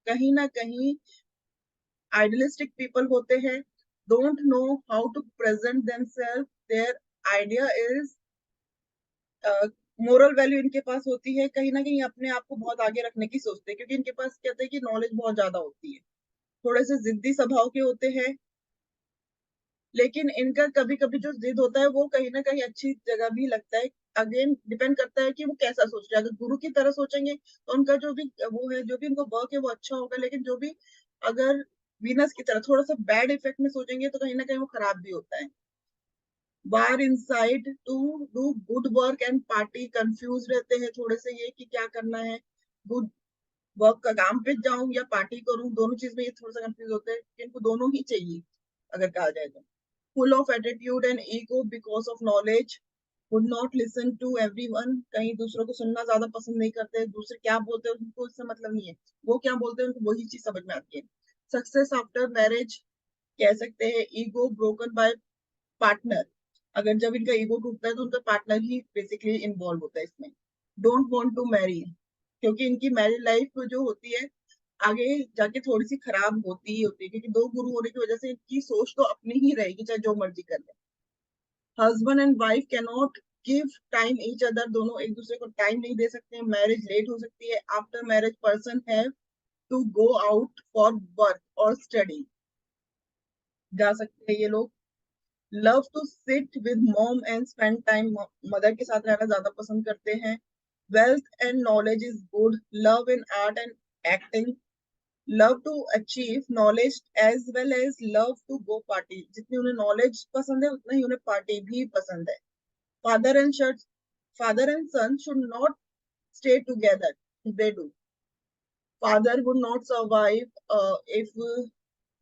कहीं ना कहीं आइडियलिस्टिक पीपल होते हैं, don't know how to present themselves, their idea is moral value इनके पास होती है, कहीं ना कहीं अपने आप को बहुत आगे रखने की सोचते हैं, क्योंकि इनके पास कहते हैं कि नॉलेज बहुत ज्यादा होती है। थोड़े से जिद्दी स्वभाव के होते हैं, लेकिन इनका कभी कभी जो जिद होता है वो कहीं ना कहीं अच्छी जगह भी लगता है, अगेन डिपेंड करता है कि वो कैसा सोच रहे हैं। अगर गुरु की तरह सोचेंगे तो उनका जो भी वो है, जो भी उनको वर्क है वो अच्छा होगा, लेकिन जो भी अगर वीनस की तरह थोड़ा सा बैड इफेक्ट में सोचेंगे तो कहीं ना कहीं वो खराब भी होता है। बार inside to do good work and party, confuse रहते हैं थोड़े से ये कि क्या करना है, गुड वर्क का काम पे जाऊं या पार्टी करूं, दोनों चीज में ये थोड़ा सा कंफ्यूज होते हैं कि इनको दोनों ही चाहिए अगर कहा जाए तो। Full of attitude and ego because of knowledge, would not listen to everyone, कहीं दूसरों को सुनना ज्यादा पसंद नहीं करते, दूसरे क्या बोलते हैं उनको उससे मतलब नहीं है, वो क्या बोलते हैं उनको वही चीज समझ में आती है। सक्सेस आफ्टर मैरिज कह सकते हैं ईगो ब्रोकन बाय पार्टनर, अगर जब इनका ईगो टूटता है तो उनका पार्टनर ही बेसिकली इन्वॉल्व होता है इसमें। डोंट वांट टू मैरी, क्योंकि इनकी मैरिज लाइफ जो होती है आगे जाके थोड़ी सी खराब होती ही होती है, क्योंकि दो गुरु होने की वजह से इनकी सोच तो अपनी ही रहेगी चाहे जो मर्जी कर ले। Husband and wife can not give time each other, दोनों एक दूसरे को टाइम नहीं दे सकते हैं, मैरिज लेट हो सकती है। After marriage person have to go out for work और स्टडी, जा सकते हैं ये लोग। Love to sit with mom and spend time, mother के साथ रहना ज्यादा पसंद करते हैं। Wealth and knowledge is good, love in art and acting, love to achieve knowledge as well as love to go party, जितनी उन्हें नॉलेज पसंद है उतना ही उन्हें पार्टी भी पसंद है। Father and son should not stay together, they do. Father would not survive if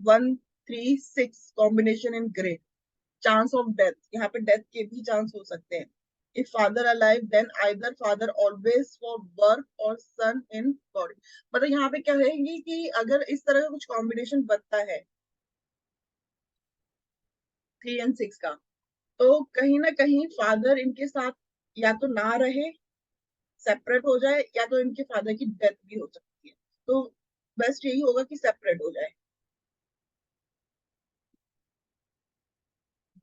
1 3 6 combination in grey, chance of death, यहाँ पे डेथ के भी चांस हो सकते हैं। If father alive then either father always for work और son in body, मतलब यहाँ पे क्या रहेगी कि अगर इस तरह का कुछ कॉम्बिनेशन बनता है 3 और 6 का, तो कहीं ना कहीं फादर इनके साथ या तो ना रहे, सेपरेट हो जाए, या तो इनके फादर की डेथ भी हो सकती है, तो बेस्ट यही होगा कि सेपरेट हो जाए।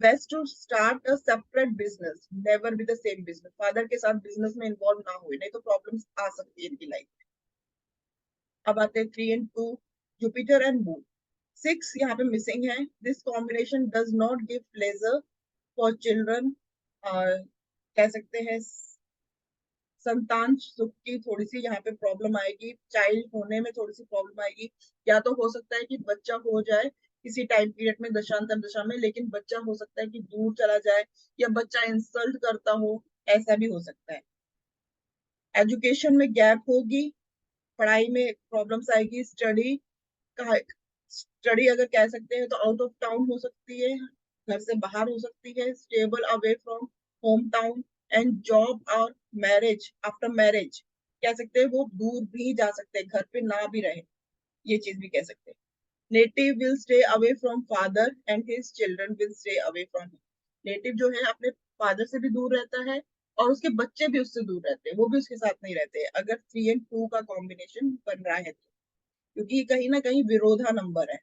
Best to start a separate business, never with the same business, father के साथ बिजनेस में इन्वॉल्व ना हुए, नहीं तो प्रॉब्लम्स आ सकती है इनकी लाइफ में। अब आते हैं 3 और 2, जुपिटर एंड मून। 6 यहाँ पे मिसिंग है। This combination does not give pleasure for children, कह सकते हैं संतान सुख की थोड़ी सी यहाँ पे प्रॉब्लम आएगी, चाइल्ड होने में थोड़ी सी प्रॉब्लम आएगी। या तो हो सकता है कि बच्चा हो जाए किसी टाइम पीरियड में दशांतर दशा में, लेकिन बच्चा हो सकता है कि दूर चला जाए या बच्चा इंसल्ट करता हो, ऐसा भी हो सकता है। एजुकेशन में गैप होगी, पढ़ाई में प्रॉब्लम्स आएगी। स्टडी अगर कह सकते हैं तो आउट ऑफ टाउन हो सकती है, घर से बाहर हो सकती है। Stable away from home town and job और मैरिज, आफ्टर मैरिज कह सकते हैं वो दूर भी जा सकते हैं, घर पे ना भी रहे, ये चीज भी कह सकते हैं। Native will stay away from father and his children will stay away from him, native जो है अपने फादर से भी दूर रहता है और उसके बच्चे भी उससे दूर रहते हैं, वो भी उसके साथ नहीं रहते अगर 3 और 2 का कॉम्बिनेशन बन रहा है तो, क्योंकि ये कहीं ना कहीं विरोधा नंबर है।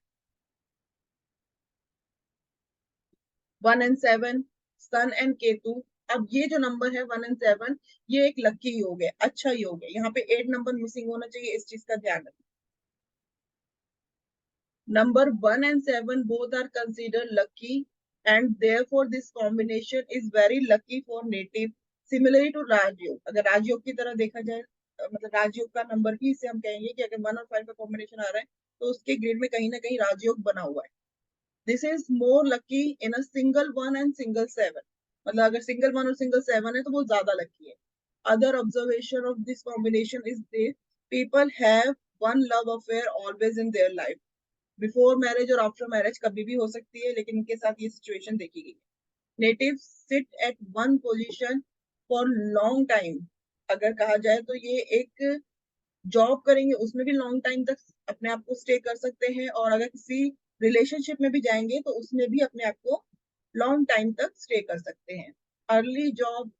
1 और 7, सन एंड केतु। अब ये जो नंबर है 1 और 7, ये एक लकी योग है, अच्छा योग है। यहाँ पे 8 नंबर मिसिंग होना चाहिए, इस चीज का ध्यान रखना। Number 1 and 7 both are considered lucky and therefore this combination is very lucky for native, similarly to राजयोग। अगर राजयोग की तरह देखा जाए, मतलब राजयोग का नंबर भी इसे हम कहेंगे कि अगर 1 और 5 का कॉम्बिनेशन आ रहा है तो उसके ग्रेड में कहीं ना कहीं राजयोग बना हुआ है। This is more lucky in a single 1 and single 7, मतलब अगर सिंगल 1 और सिंगल 7 है तो वो ज्यादा लकी है। Other observation of this combination is this, people have one love affair always in their life, before marriage और आफ्टर मैरिज कभी भी हो सकती है, लेकिन इनके साथ ये सिचुएशन देखी गई। Native sit at one position for long time, अगर कहा जाए तो ये एक जॉब करेंगे उसमें भी लॉन्ग टाइम तक अपने आप को स्टे कर सकते हैं, और अगर किसी रिलेशनशिप में भी जाएंगे तो उसमें भी अपने आप को लॉन्ग टाइम तक स्टे कर सकते हैं। अर्ली जॉब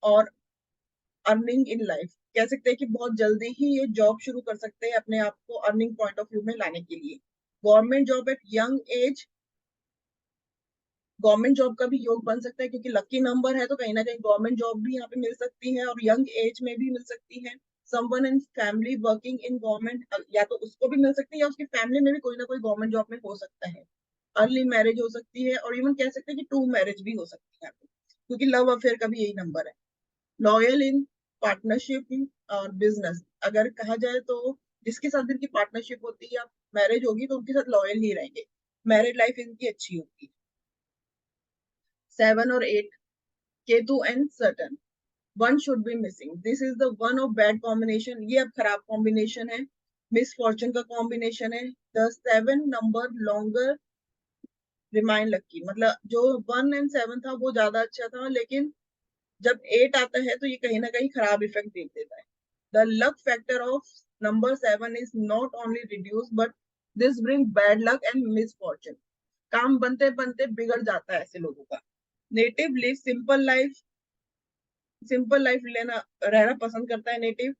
और अर्निंग इन लाइफ, कह सकते हैं कि बहुत जल्दी ही ये जॉब शुरू कर सकते हैं अपने आप को अर्निंग पॉइंट ऑफ व्यू में लाने के लिए। Government job eight young age, government job का भी योग बन सकता है क्योंकि लकी नंबर है, तो कहीं ना कहीं गवर्नमेंट जॉब भी यहाँ पे मिल सकती है और यंग एज में भी मिल सकती है। Someone in family working in government, या तो उसको भी मिल सकती है या उसकी फैमिली में भी कोई ना कोई गवर्नमेंट जॉब में हो सकता है। अर्ली मैरिज हो सकती है और इवन कह सकते हैं कि 2 मैरिज भी हो सकती है यहाँ पे, क्योंकि लव अफेयर का भी यही नंबर है। लॉयल इन पार्टनरशिप और बिजनेस, अगर कहा जाए तो जिसके साथ इनकी पार्टनरशिप होती है या मैरिज होगी तो उनके साथ लॉयल ही रहेंगे, मैरिड लाइफ इनकी अच्छी होगी। 7 और 8, Ketu and Saturn, one should be missing, this is the one of bad combination, ये अब खराब कॉम्बिनेशन है, मिस फॉर्चून का कॉम्बिनेशन है। The 7 number longer remind lucky, मतलब जो 1 एंड 7 था वो ज्यादा अच्छा था, लेकिन जब 8 आता है तो ये कहीं ना कहीं खराब इफेक्ट दे देता है। The luck factor of number 7 is not only reduce but this bring bad luck and miss Fortune, काम बनते बनते बिगड़ जाता है ऐसे लोगों का। Native live simple life, simple life लेना रहना पसंद करता है native.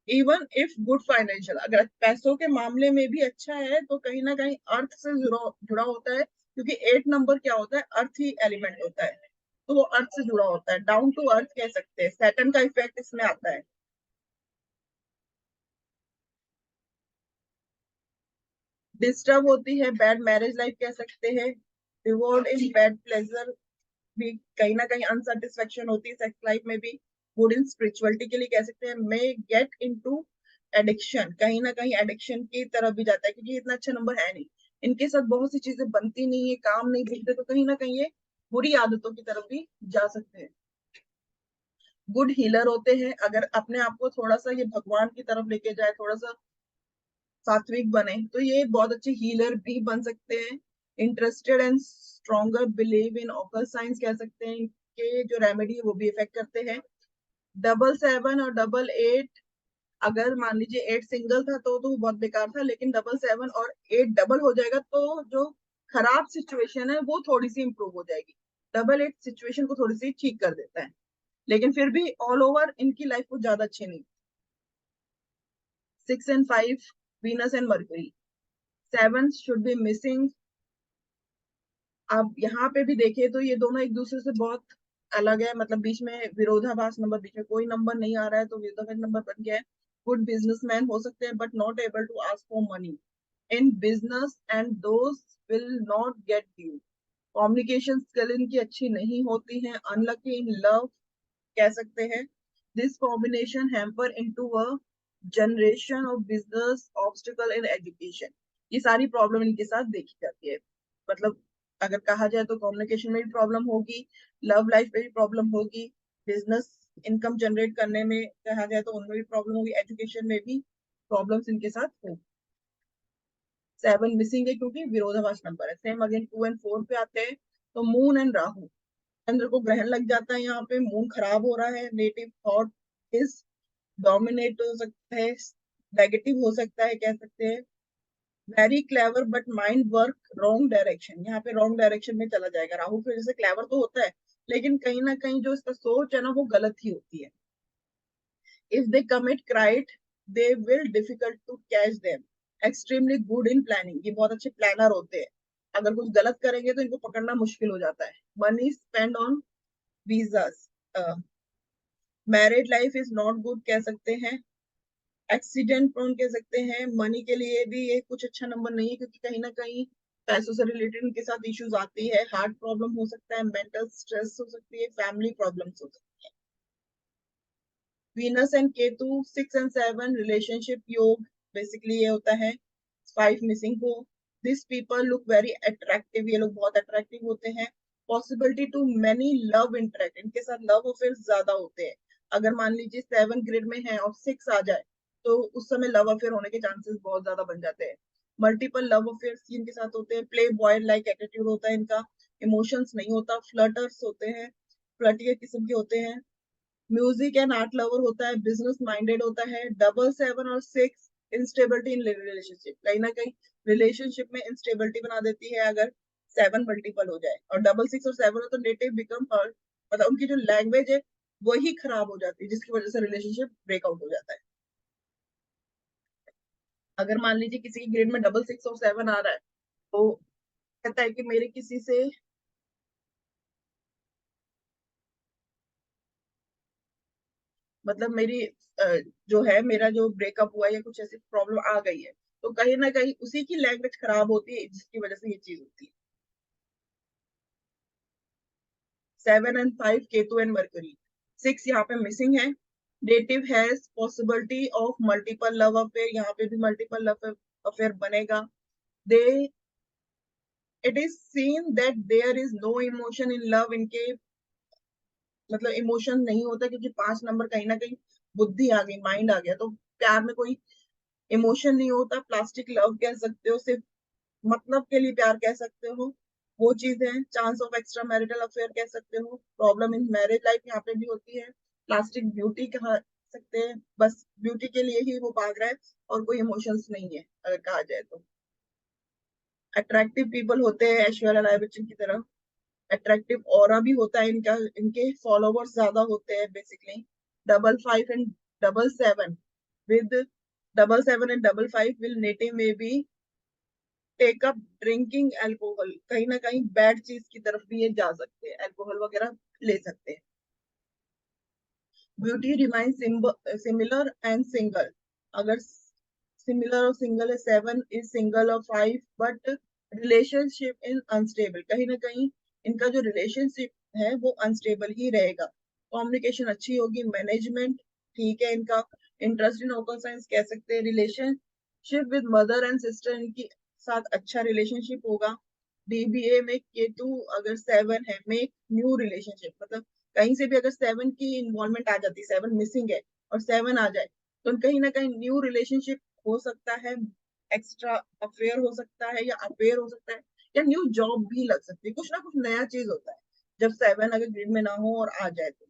Even if good financial, अगर पैसों के मामले में भी अच्छा है तो कहीं ना कहीं अर्थ से जुड़ा होता है, क्योंकि 8 नंबर क्या होता है, अर्थ ही एलिमेंट होता है, तो वो अर्थ से जुड़ा होता है, डाउन टू अर्थ कह सकते हैं, सैटर्न का इफेक्ट इसमें आता है। डिस्टर्ब होती है, बैड मैरिज लाइफ कह सकते हैं, रिवॉर्ड इन बैड प्लेजर, भी कहीं ना कहीं अनसेटिस्फेक्शन होती है सेक्स लाइफ में भी। गुड इन स्पिरिचुअलिटी के लिए कह सकते हैं, मे गेट इनटू एडिक्शन, कहीं ना कहीं एडिक्शन की तरफ भी जाता है, क्योंकि इतना अच्छा नंबर है नहीं, इनके साथ बहुत सी चीजें बनती नहीं है, काम नहीं दिखते, तो कहीं ना कहीं ये बुरी आदतों की तरफ भी जा सकते हैं। गुड हीलर होते हैं, अगर अपने आप को थोड़ा सा ये भगवान की तरफ लेके जाए, थोड़ा सा सात्विक बने तो ये बहुत अच्छे हीलर भी बन सकते हैं। Interested and stronger believe in occult science कह सकते हैं, कि जो रेमेडी है वो भी इफेक्ट करते हैं। 777 और 88, अगर मान लीजिए 8 सिंगल था तो वो बहुत बेकार था, लेकिन 777 और 8 डबल हो जाएगा तो जो खराब सिचुएशन है वो थोड़ी सी इंप्रूव हो जाएगी। 88 सिचुएशन को थोड़ी सी ठीक कर देता है, लेकिन फिर भी ऑल ओवर इनकी लाइफ कुछ ज्यादा अच्छी नहीं। 6 and 5, Venus and mercury, 7 should be missing. अब यहाँ पे भी देखिए तो ये दोनों एक दूसरे से बहुत अलग है, मतलब बीच में विरोधाभास नंबर, बीच में कोई नंबर नहीं आ रहा है तो विरोधाभास नंबर बन गया है। गुड बिजनेसमैन हो सकते हैं but not able to ask for money in business and those will not get due, communication skill इनकी अच्छी नहीं होती है। अनलकी इन लव कह सकते हैं, this combination hamper into a generation of business obstacle in education, ये सारी प्रॉब्लम इनके साथ देखी जाती है। मतलब अगर कहा जाए तो कम्युनिकेशन में भी प्रॉब्लम होगी, लव लाइफ में भी प्रॉब्लम होगी, बिजनेस इनकम जनरेट करने में कहा जाए तो उनमें भी प्रॉब्लम होगी, एजुकेशन में भी प्रॉब्लम्स इनके साथ होगी। 7 मिसिंग है क्योंकि विरोधाभास नंबर है। सेम अगेन 2 एंड 4 पे आते हैं तो मून एंड राहु, चंद्र को ग्रहण लग जाता है, यहाँ पे मून खराब हो रहा है, नेटिव थॉट इज डोमिनेट हो सकता है, नेगेटिव हो सकता है कह सकते हैं। Very clever but mind work wrong direction, यहाँ पे रॉन्ग डायरेक्शन में चला जाएगा, राहु की वजह से क्लेवर तो होता है लेकिन कहीं ना कहीं जो इसका सोच है ना वो गलत ही होती है। If they commit crime they will difficult to catch them, extremely good in planning, ये बहुत अच्छे प्लानर होते हैं, अगर कुछ गलत करेंगे तो इनको पकड़ना मुश्किल हो जाता है। Money spend on visas, married life is not good कह सकते हैं, एक्सीडेंट प्रोन कह सकते हैं। मनी के लिए भी ये कुछ अच्छा नंबर नहीं है, क्योंकि कहीं ना कहीं पैसों से रिलेटेड उनके साथ इश्यूज आती है, हार्ट प्रॉब्लम हो सकता है, मेंटल स्ट्रेस हो सकती है, फैमिली प्रॉब्लम्स हो सकती है। Venus and Ketu 6 and 7 relationship yog, basically ये होता है। 5 मिसिंग हो, this people look very attractive, ये लोग बहुत अट्रैक्टिव होते हैं। Possibility too many love interact, इनके साथ लव अफेयर ज्यादा होते हैं, अगर मान लीजिए 7 ग्रिड में है और 6 आ जाए तो उस समय लव अफेयर होने के चांसेस बहुत ज्यादा बन जाते हैं। मल्टीपल लव अफेयर्स इनके साथ होते हैं, प्ले बॉय लाइक एटीट्यूड होता है इनका, इमोशंस नहीं होता, फ्लटर्स होते हैं, फ्लर्टी किस्म के होते हैं। म्यूजिक एंड आर्ट लवर होता है, बिजनेस माइंडेड होता है। 7 और 6 इंस्टेबिलिटी इन रिलेशनशिप, कहीं ना कहीं रिलेशनशिप में इंस्टेबिलिटी बना देती है अगर 7 मल्टीपल हो जाए, और 6 और 7 हो तो नेटिव बिकम हर्ट, मतलब उनकी जो लैंग्वेज है वही खराब हो जाती है, जिसकी वजह से रिलेशनशिप ब्रेकआउट हो जाता है। अगर मान लीजिए किसी की ग्रेड में 6 और 7 आ रहा है तो कहता है कि मेरे किसी से मतलब मेरी जो है मेरा जो ब्रेकअप हुआ है या कुछ ऐसी प्रॉब्लम आ गई है, तो कहीं ना कहीं उसी की लैंग्वेज खराब होती है जिसकी वजह से ये चीज होती है। 7 एंड 5 केतु एंड मरकरी, 6 यहाँ पे मिसिंग है। Native has possibility of multiple love affair, यहाँ पे भी मल्टीपल लव अफेयर बनेगा। They it is seen that there is no emotion in love, इनके मतलब इमोशन नहीं होता, क्योंकि 5 नंबर कहीं ना कहीं बुद्धि आ गई, माइंड आ गया, तो प्यार में कोई इमोशन नहीं होता। प्लास्टिक लव कह सकते हो, सिर्फ मतलब के लिए प्यार कह सकते हो, वो चीज है। Chance of extra marital affair कह सकते हो। प्रॉब्लम इन मैरिज लाइफ यहाँ पे भी होती है। प्लास्टिक ब्यूटी कह सकते हैं, बस ब्यूटी के लिए ही वो भाग रहा है और कोई इमोशंस नहीं है अगर कहा जाए तो। अट्रैक्टिव पीपल होते हैं ऐश्वर्या राय बच्चन की तरह। अट्रैक्टिव ऑरा भी होता है इनका, इनके फॉलोवर्स ज्यादा होते हैं basically. 55 and 77 with 77 and 55 will native may be take up drinking alcohol, कहीं ना कहीं बैड चीज की तरफ भी ये जा सकते हैं, अल्कोहल वगैरह ले सकते हैं। Beauty remain similar and single, अगर सिमिलर और सिंगल है, 7 इज सिंगल और 5 बट रिलेशनशिप इन अनस्टेबल, कहीं ना कहीं इनका जो रिलेशनशिप है वो अनस्टेबल ही रहेगा। कम्युनिकेशन अच्छी होगी, मैनेजमेंट ठीक है इनका। इंटरेस्ट इन ओकल साइंस कह सकते हैं। Relationship with mother and sister, इनकी साथ अच्छा रिलेशनशिप होगा। डीबीए में केतु अगर 7 है, मेक न्यू रिलेशनशिप, मतलब कहीं से भी अगर 7 की इन्वॉल्वमेंट आ जाती है, 7 मिसिंग है और 7 आ जाए, तो कहीं ना कहीं न्यू रिलेशनशिप हो सकता है, एक्स्ट्रा अफेयर हो सकता है या अफेयर हो सकता है, या न्यू जॉब भी लग सकती है। कुछ ना कुछ नया चीज होता है जब 7 अगर ग्रिड में ना हो और आ जाए तो।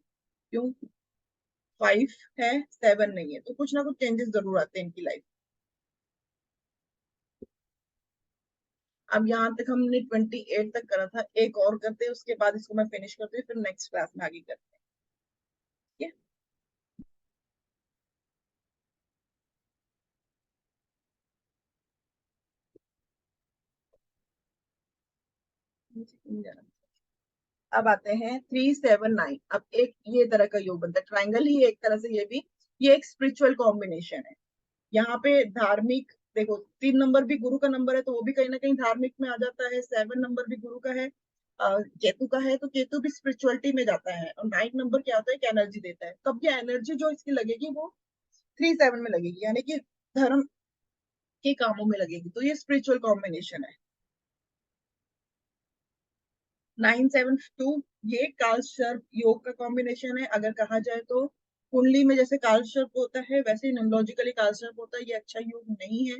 क्यों 5 है 7 नहीं है, तो कुछ ना कुछ चेंजेस जरूर आते हैं इनकी लाइफ। अब यहाँ तक हमने 28 तक करा था, एक और करते हैं उसके बाद इसको मैं फिनिश करती हूँ, फिर नेक्स्ट क्लास में आगे करते हैं। ठीक है। अब आते हैं 379। अब एक ये तरह का योग बनता है, ट्राइंगल ही एक तरह से, ये भी ये एक स्पिरिचुअल कॉम्बिनेशन है। यहाँ पे धार्मिक देखो, 3 नंबर भी गुरु का नंबर है, तो वो भी कहीं ना कहीं धार्मिक में आ जाता है। 7 नंबर भी गुरु का है, केतु का है, तो केतु भी स्पिरिचुअलिटी में जाता है। और 9 नंबर क्या होता है कि एनर्जी देता है, तब ये एनर्जी जो इसकी लगेगी वो 37 में लगेगी, यानी कि धर्म के कामों में लगेगी, तो ये स्पिरिचुअल कॉम्बिनेशन है। 972 ये काल सर्प योग का कॉम्बिनेशन है। अगर कहा जाए तो कुंडली में जैसे काल सर्प होता है, वैसे न्यूमरोलॉजिकली काल सर्प होता है। ये अच्छा योग नहीं है।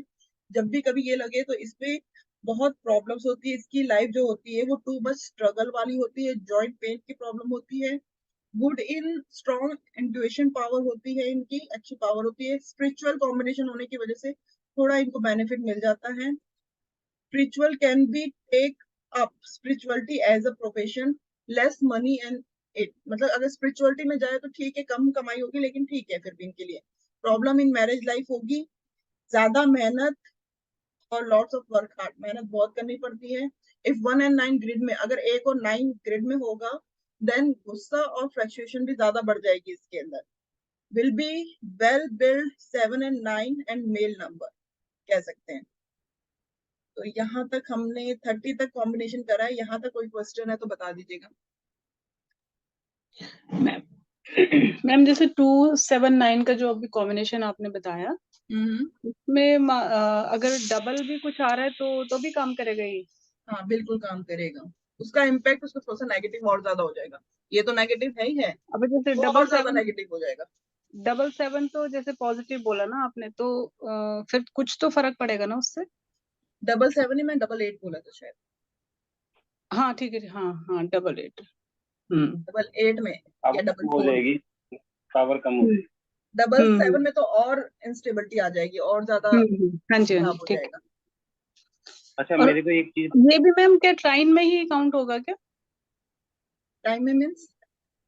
जब भी कभी ये लगे तो इसपे बहुत प्रॉब्लम्स होती है, इसकी लाइफ जो होती है वो टू मच स्ट्रगल वाली होती है। जॉइंट पेन की प्रॉब्लम होती है। Good in strong intuition power होती है इनकी, अच्छी पावर होती है। स्पिरिचुअल कॉम्बिनेशन होने की वजह से थोड़ा इनको बेनिफिट मिल जाता है। spiritual can be take up spirituality as a profession, less money and it, मतलब अगर spirituality में जाए तो ठीक है, कम कमाई होगी लेकिन ठीक है फिर भी इनके लिए। प्रॉब्लम इन मैरिज लाइफ होगी, ज्यादा मेहनत और लॉट्स ऑफ वर्क हार्ड, मेहनत बहुत करनी पड़ती है। इफ 1 and 9 ग्रिड में, अगर 1 और 9 ग्रिड में होगा, देन गुस्सा और फ्रस्ट्रेशन भी ज्यादा बढ़ जाएगी इसके अंदर। Will be well build 7 and 9 and male number कह सकते हैं। तो यहाँ तक हमने 30 तक कॉम्बिनेशन करा है। यहाँ तक कोई क्वेश्चन है तो बता दीजिएगा। मैम मैम जैसे 279 का जो अभी कॉम्बिनेशन आपने बताया, उसमें अगर डबल भी कुछ आ रहा है तो भी काम करेगा ये? हाँ बिल्कुल काम करेगा। उसका इम्पैक्ट उसका थोड़ा सा नेगेटिव और ज्यादा हो जाएगा। ये तो नेगेटिव है ही है, अब जैसे वो और ज्यादा नेगेटिव हो जाएगा। 777 तो जैसे पॉजिटिव बोला ना आपने, तो फिर कुछ तो फर्क पड़ेगा ना उससे? 77 ही मैं 88 बोला था शायद। हाँ ठीक है, हाँ हाँ 88। हम्म 88 में अब या कम हो 44 में। जाएगी, पावर कम हो जाएगी। 77 में तो और इंस्टेबिलिटी आ जाएगी, और ज्यादा हाँ जी, हाँ खराब जी, हो ठीक। जाएगा। अच्छा और मेरे को एक चीज, ये भी मैम क्या ट्राइन में ही काउंट होगा क्या? टाइम में मीन्स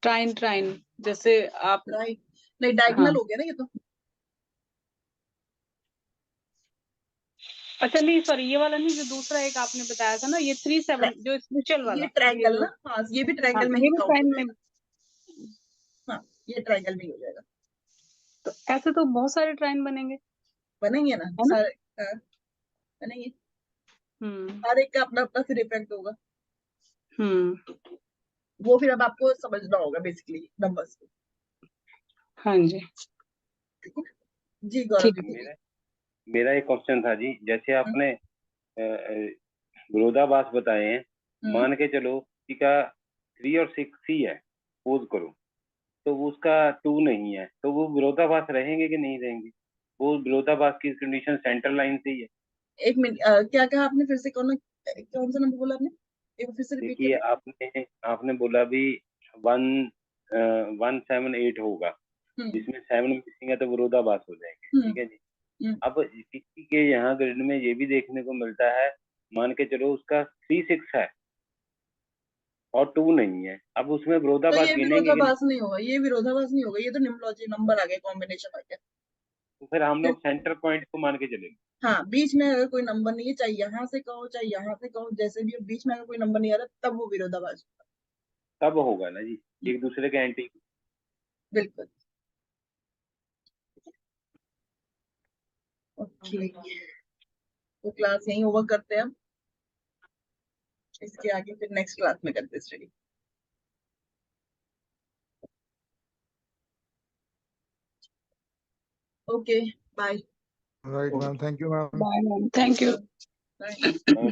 ट्राइन ट्राइन जैसे आप, राइट, नहीं हाँ डायगोनल हो गया ना ये तो। अच्छा नहीं सॉरी, ये वाला नहीं, जो दूसरा एक आपने बताया था ना, ये 37 जो स्पिरिचुअल ये वाला, ये ट्रायंगल जो, ना, हाँ ये भी हाँ ट्रायंगल में ही ये भी काउंट हो ट्राइन में। जाएगा। हाँ ये ट्रायंगल में ही हो जाएगा। तो ऐसे तो बहुत सारे ट्राइन बनेंगे, बनेंगे ना है ना? सारे, हाँ, बनेंगे। हम्म हर एक का अपना अपना फिर इफेक्ट होगा, हम्म वो फिर अब आपको समझना होगा बेसिकली नंबर्स को। हाँ जी, जी गौरव ठीक। जी बोलिए। मेरा एक क्वेश्चन था जी, जैसे आपने विरोधाभास बताए हैं, मान के चलो किसी का 3 और 6 ही है, सपोज करो, तो वो उसका 2 नहीं है, तो वो विरोधाभास रहेंगे कि नहीं रहेंगे? वो विरोधाभास की कंडीशन सेंटर लाइन से ही है। एक मिनट, क्या कहा आपने फिर से? कौन सा नंबर बोला आपने? एक बार फिर से रिपीट देखिए करिए। आपने बोला भी 178 होगा, जिसमें 7 मिसिंग है तो विरोधाभास हो जाएंगे, ठीक है जी। अब किसी के यहाँ ग्रिड में ये भी देखने को मिलता है, मान के चलो उसका 3 6 है और 2 नहीं है, अब उसमें तो विरोधाभास ये गिनेंगे कि नहीं? विरोधाभास नहीं होगा, ये विरोधाभास नहीं होगा, ये तो निम्नलॉजी नंबर आ गया, कॉम्बिनेशन आ गया। तो फिर हम लोग सेंटर पॉइंट को मान के चलेंगे। हाँ, बीच में अगर कोई नंबर नहीं है, चाहे यहाँ से कहो चाहे यहाँ से कहो, जैसे भी हो, बीच में अगर कोई नंबर नहीं आ रहा, तब वो विरोधाभास होगा। तब होगा ना जी, एक दूसरे के एंटी। बिल्कुल। ओके, तो क्लास यहीं ओवर करते हैं हम। इसके आगे फिर नेक्स्ट क्लास में करते हैं study. Okay, bye. Right ma'am, thank you ma'am. Bye ma'am, thank you. Bye.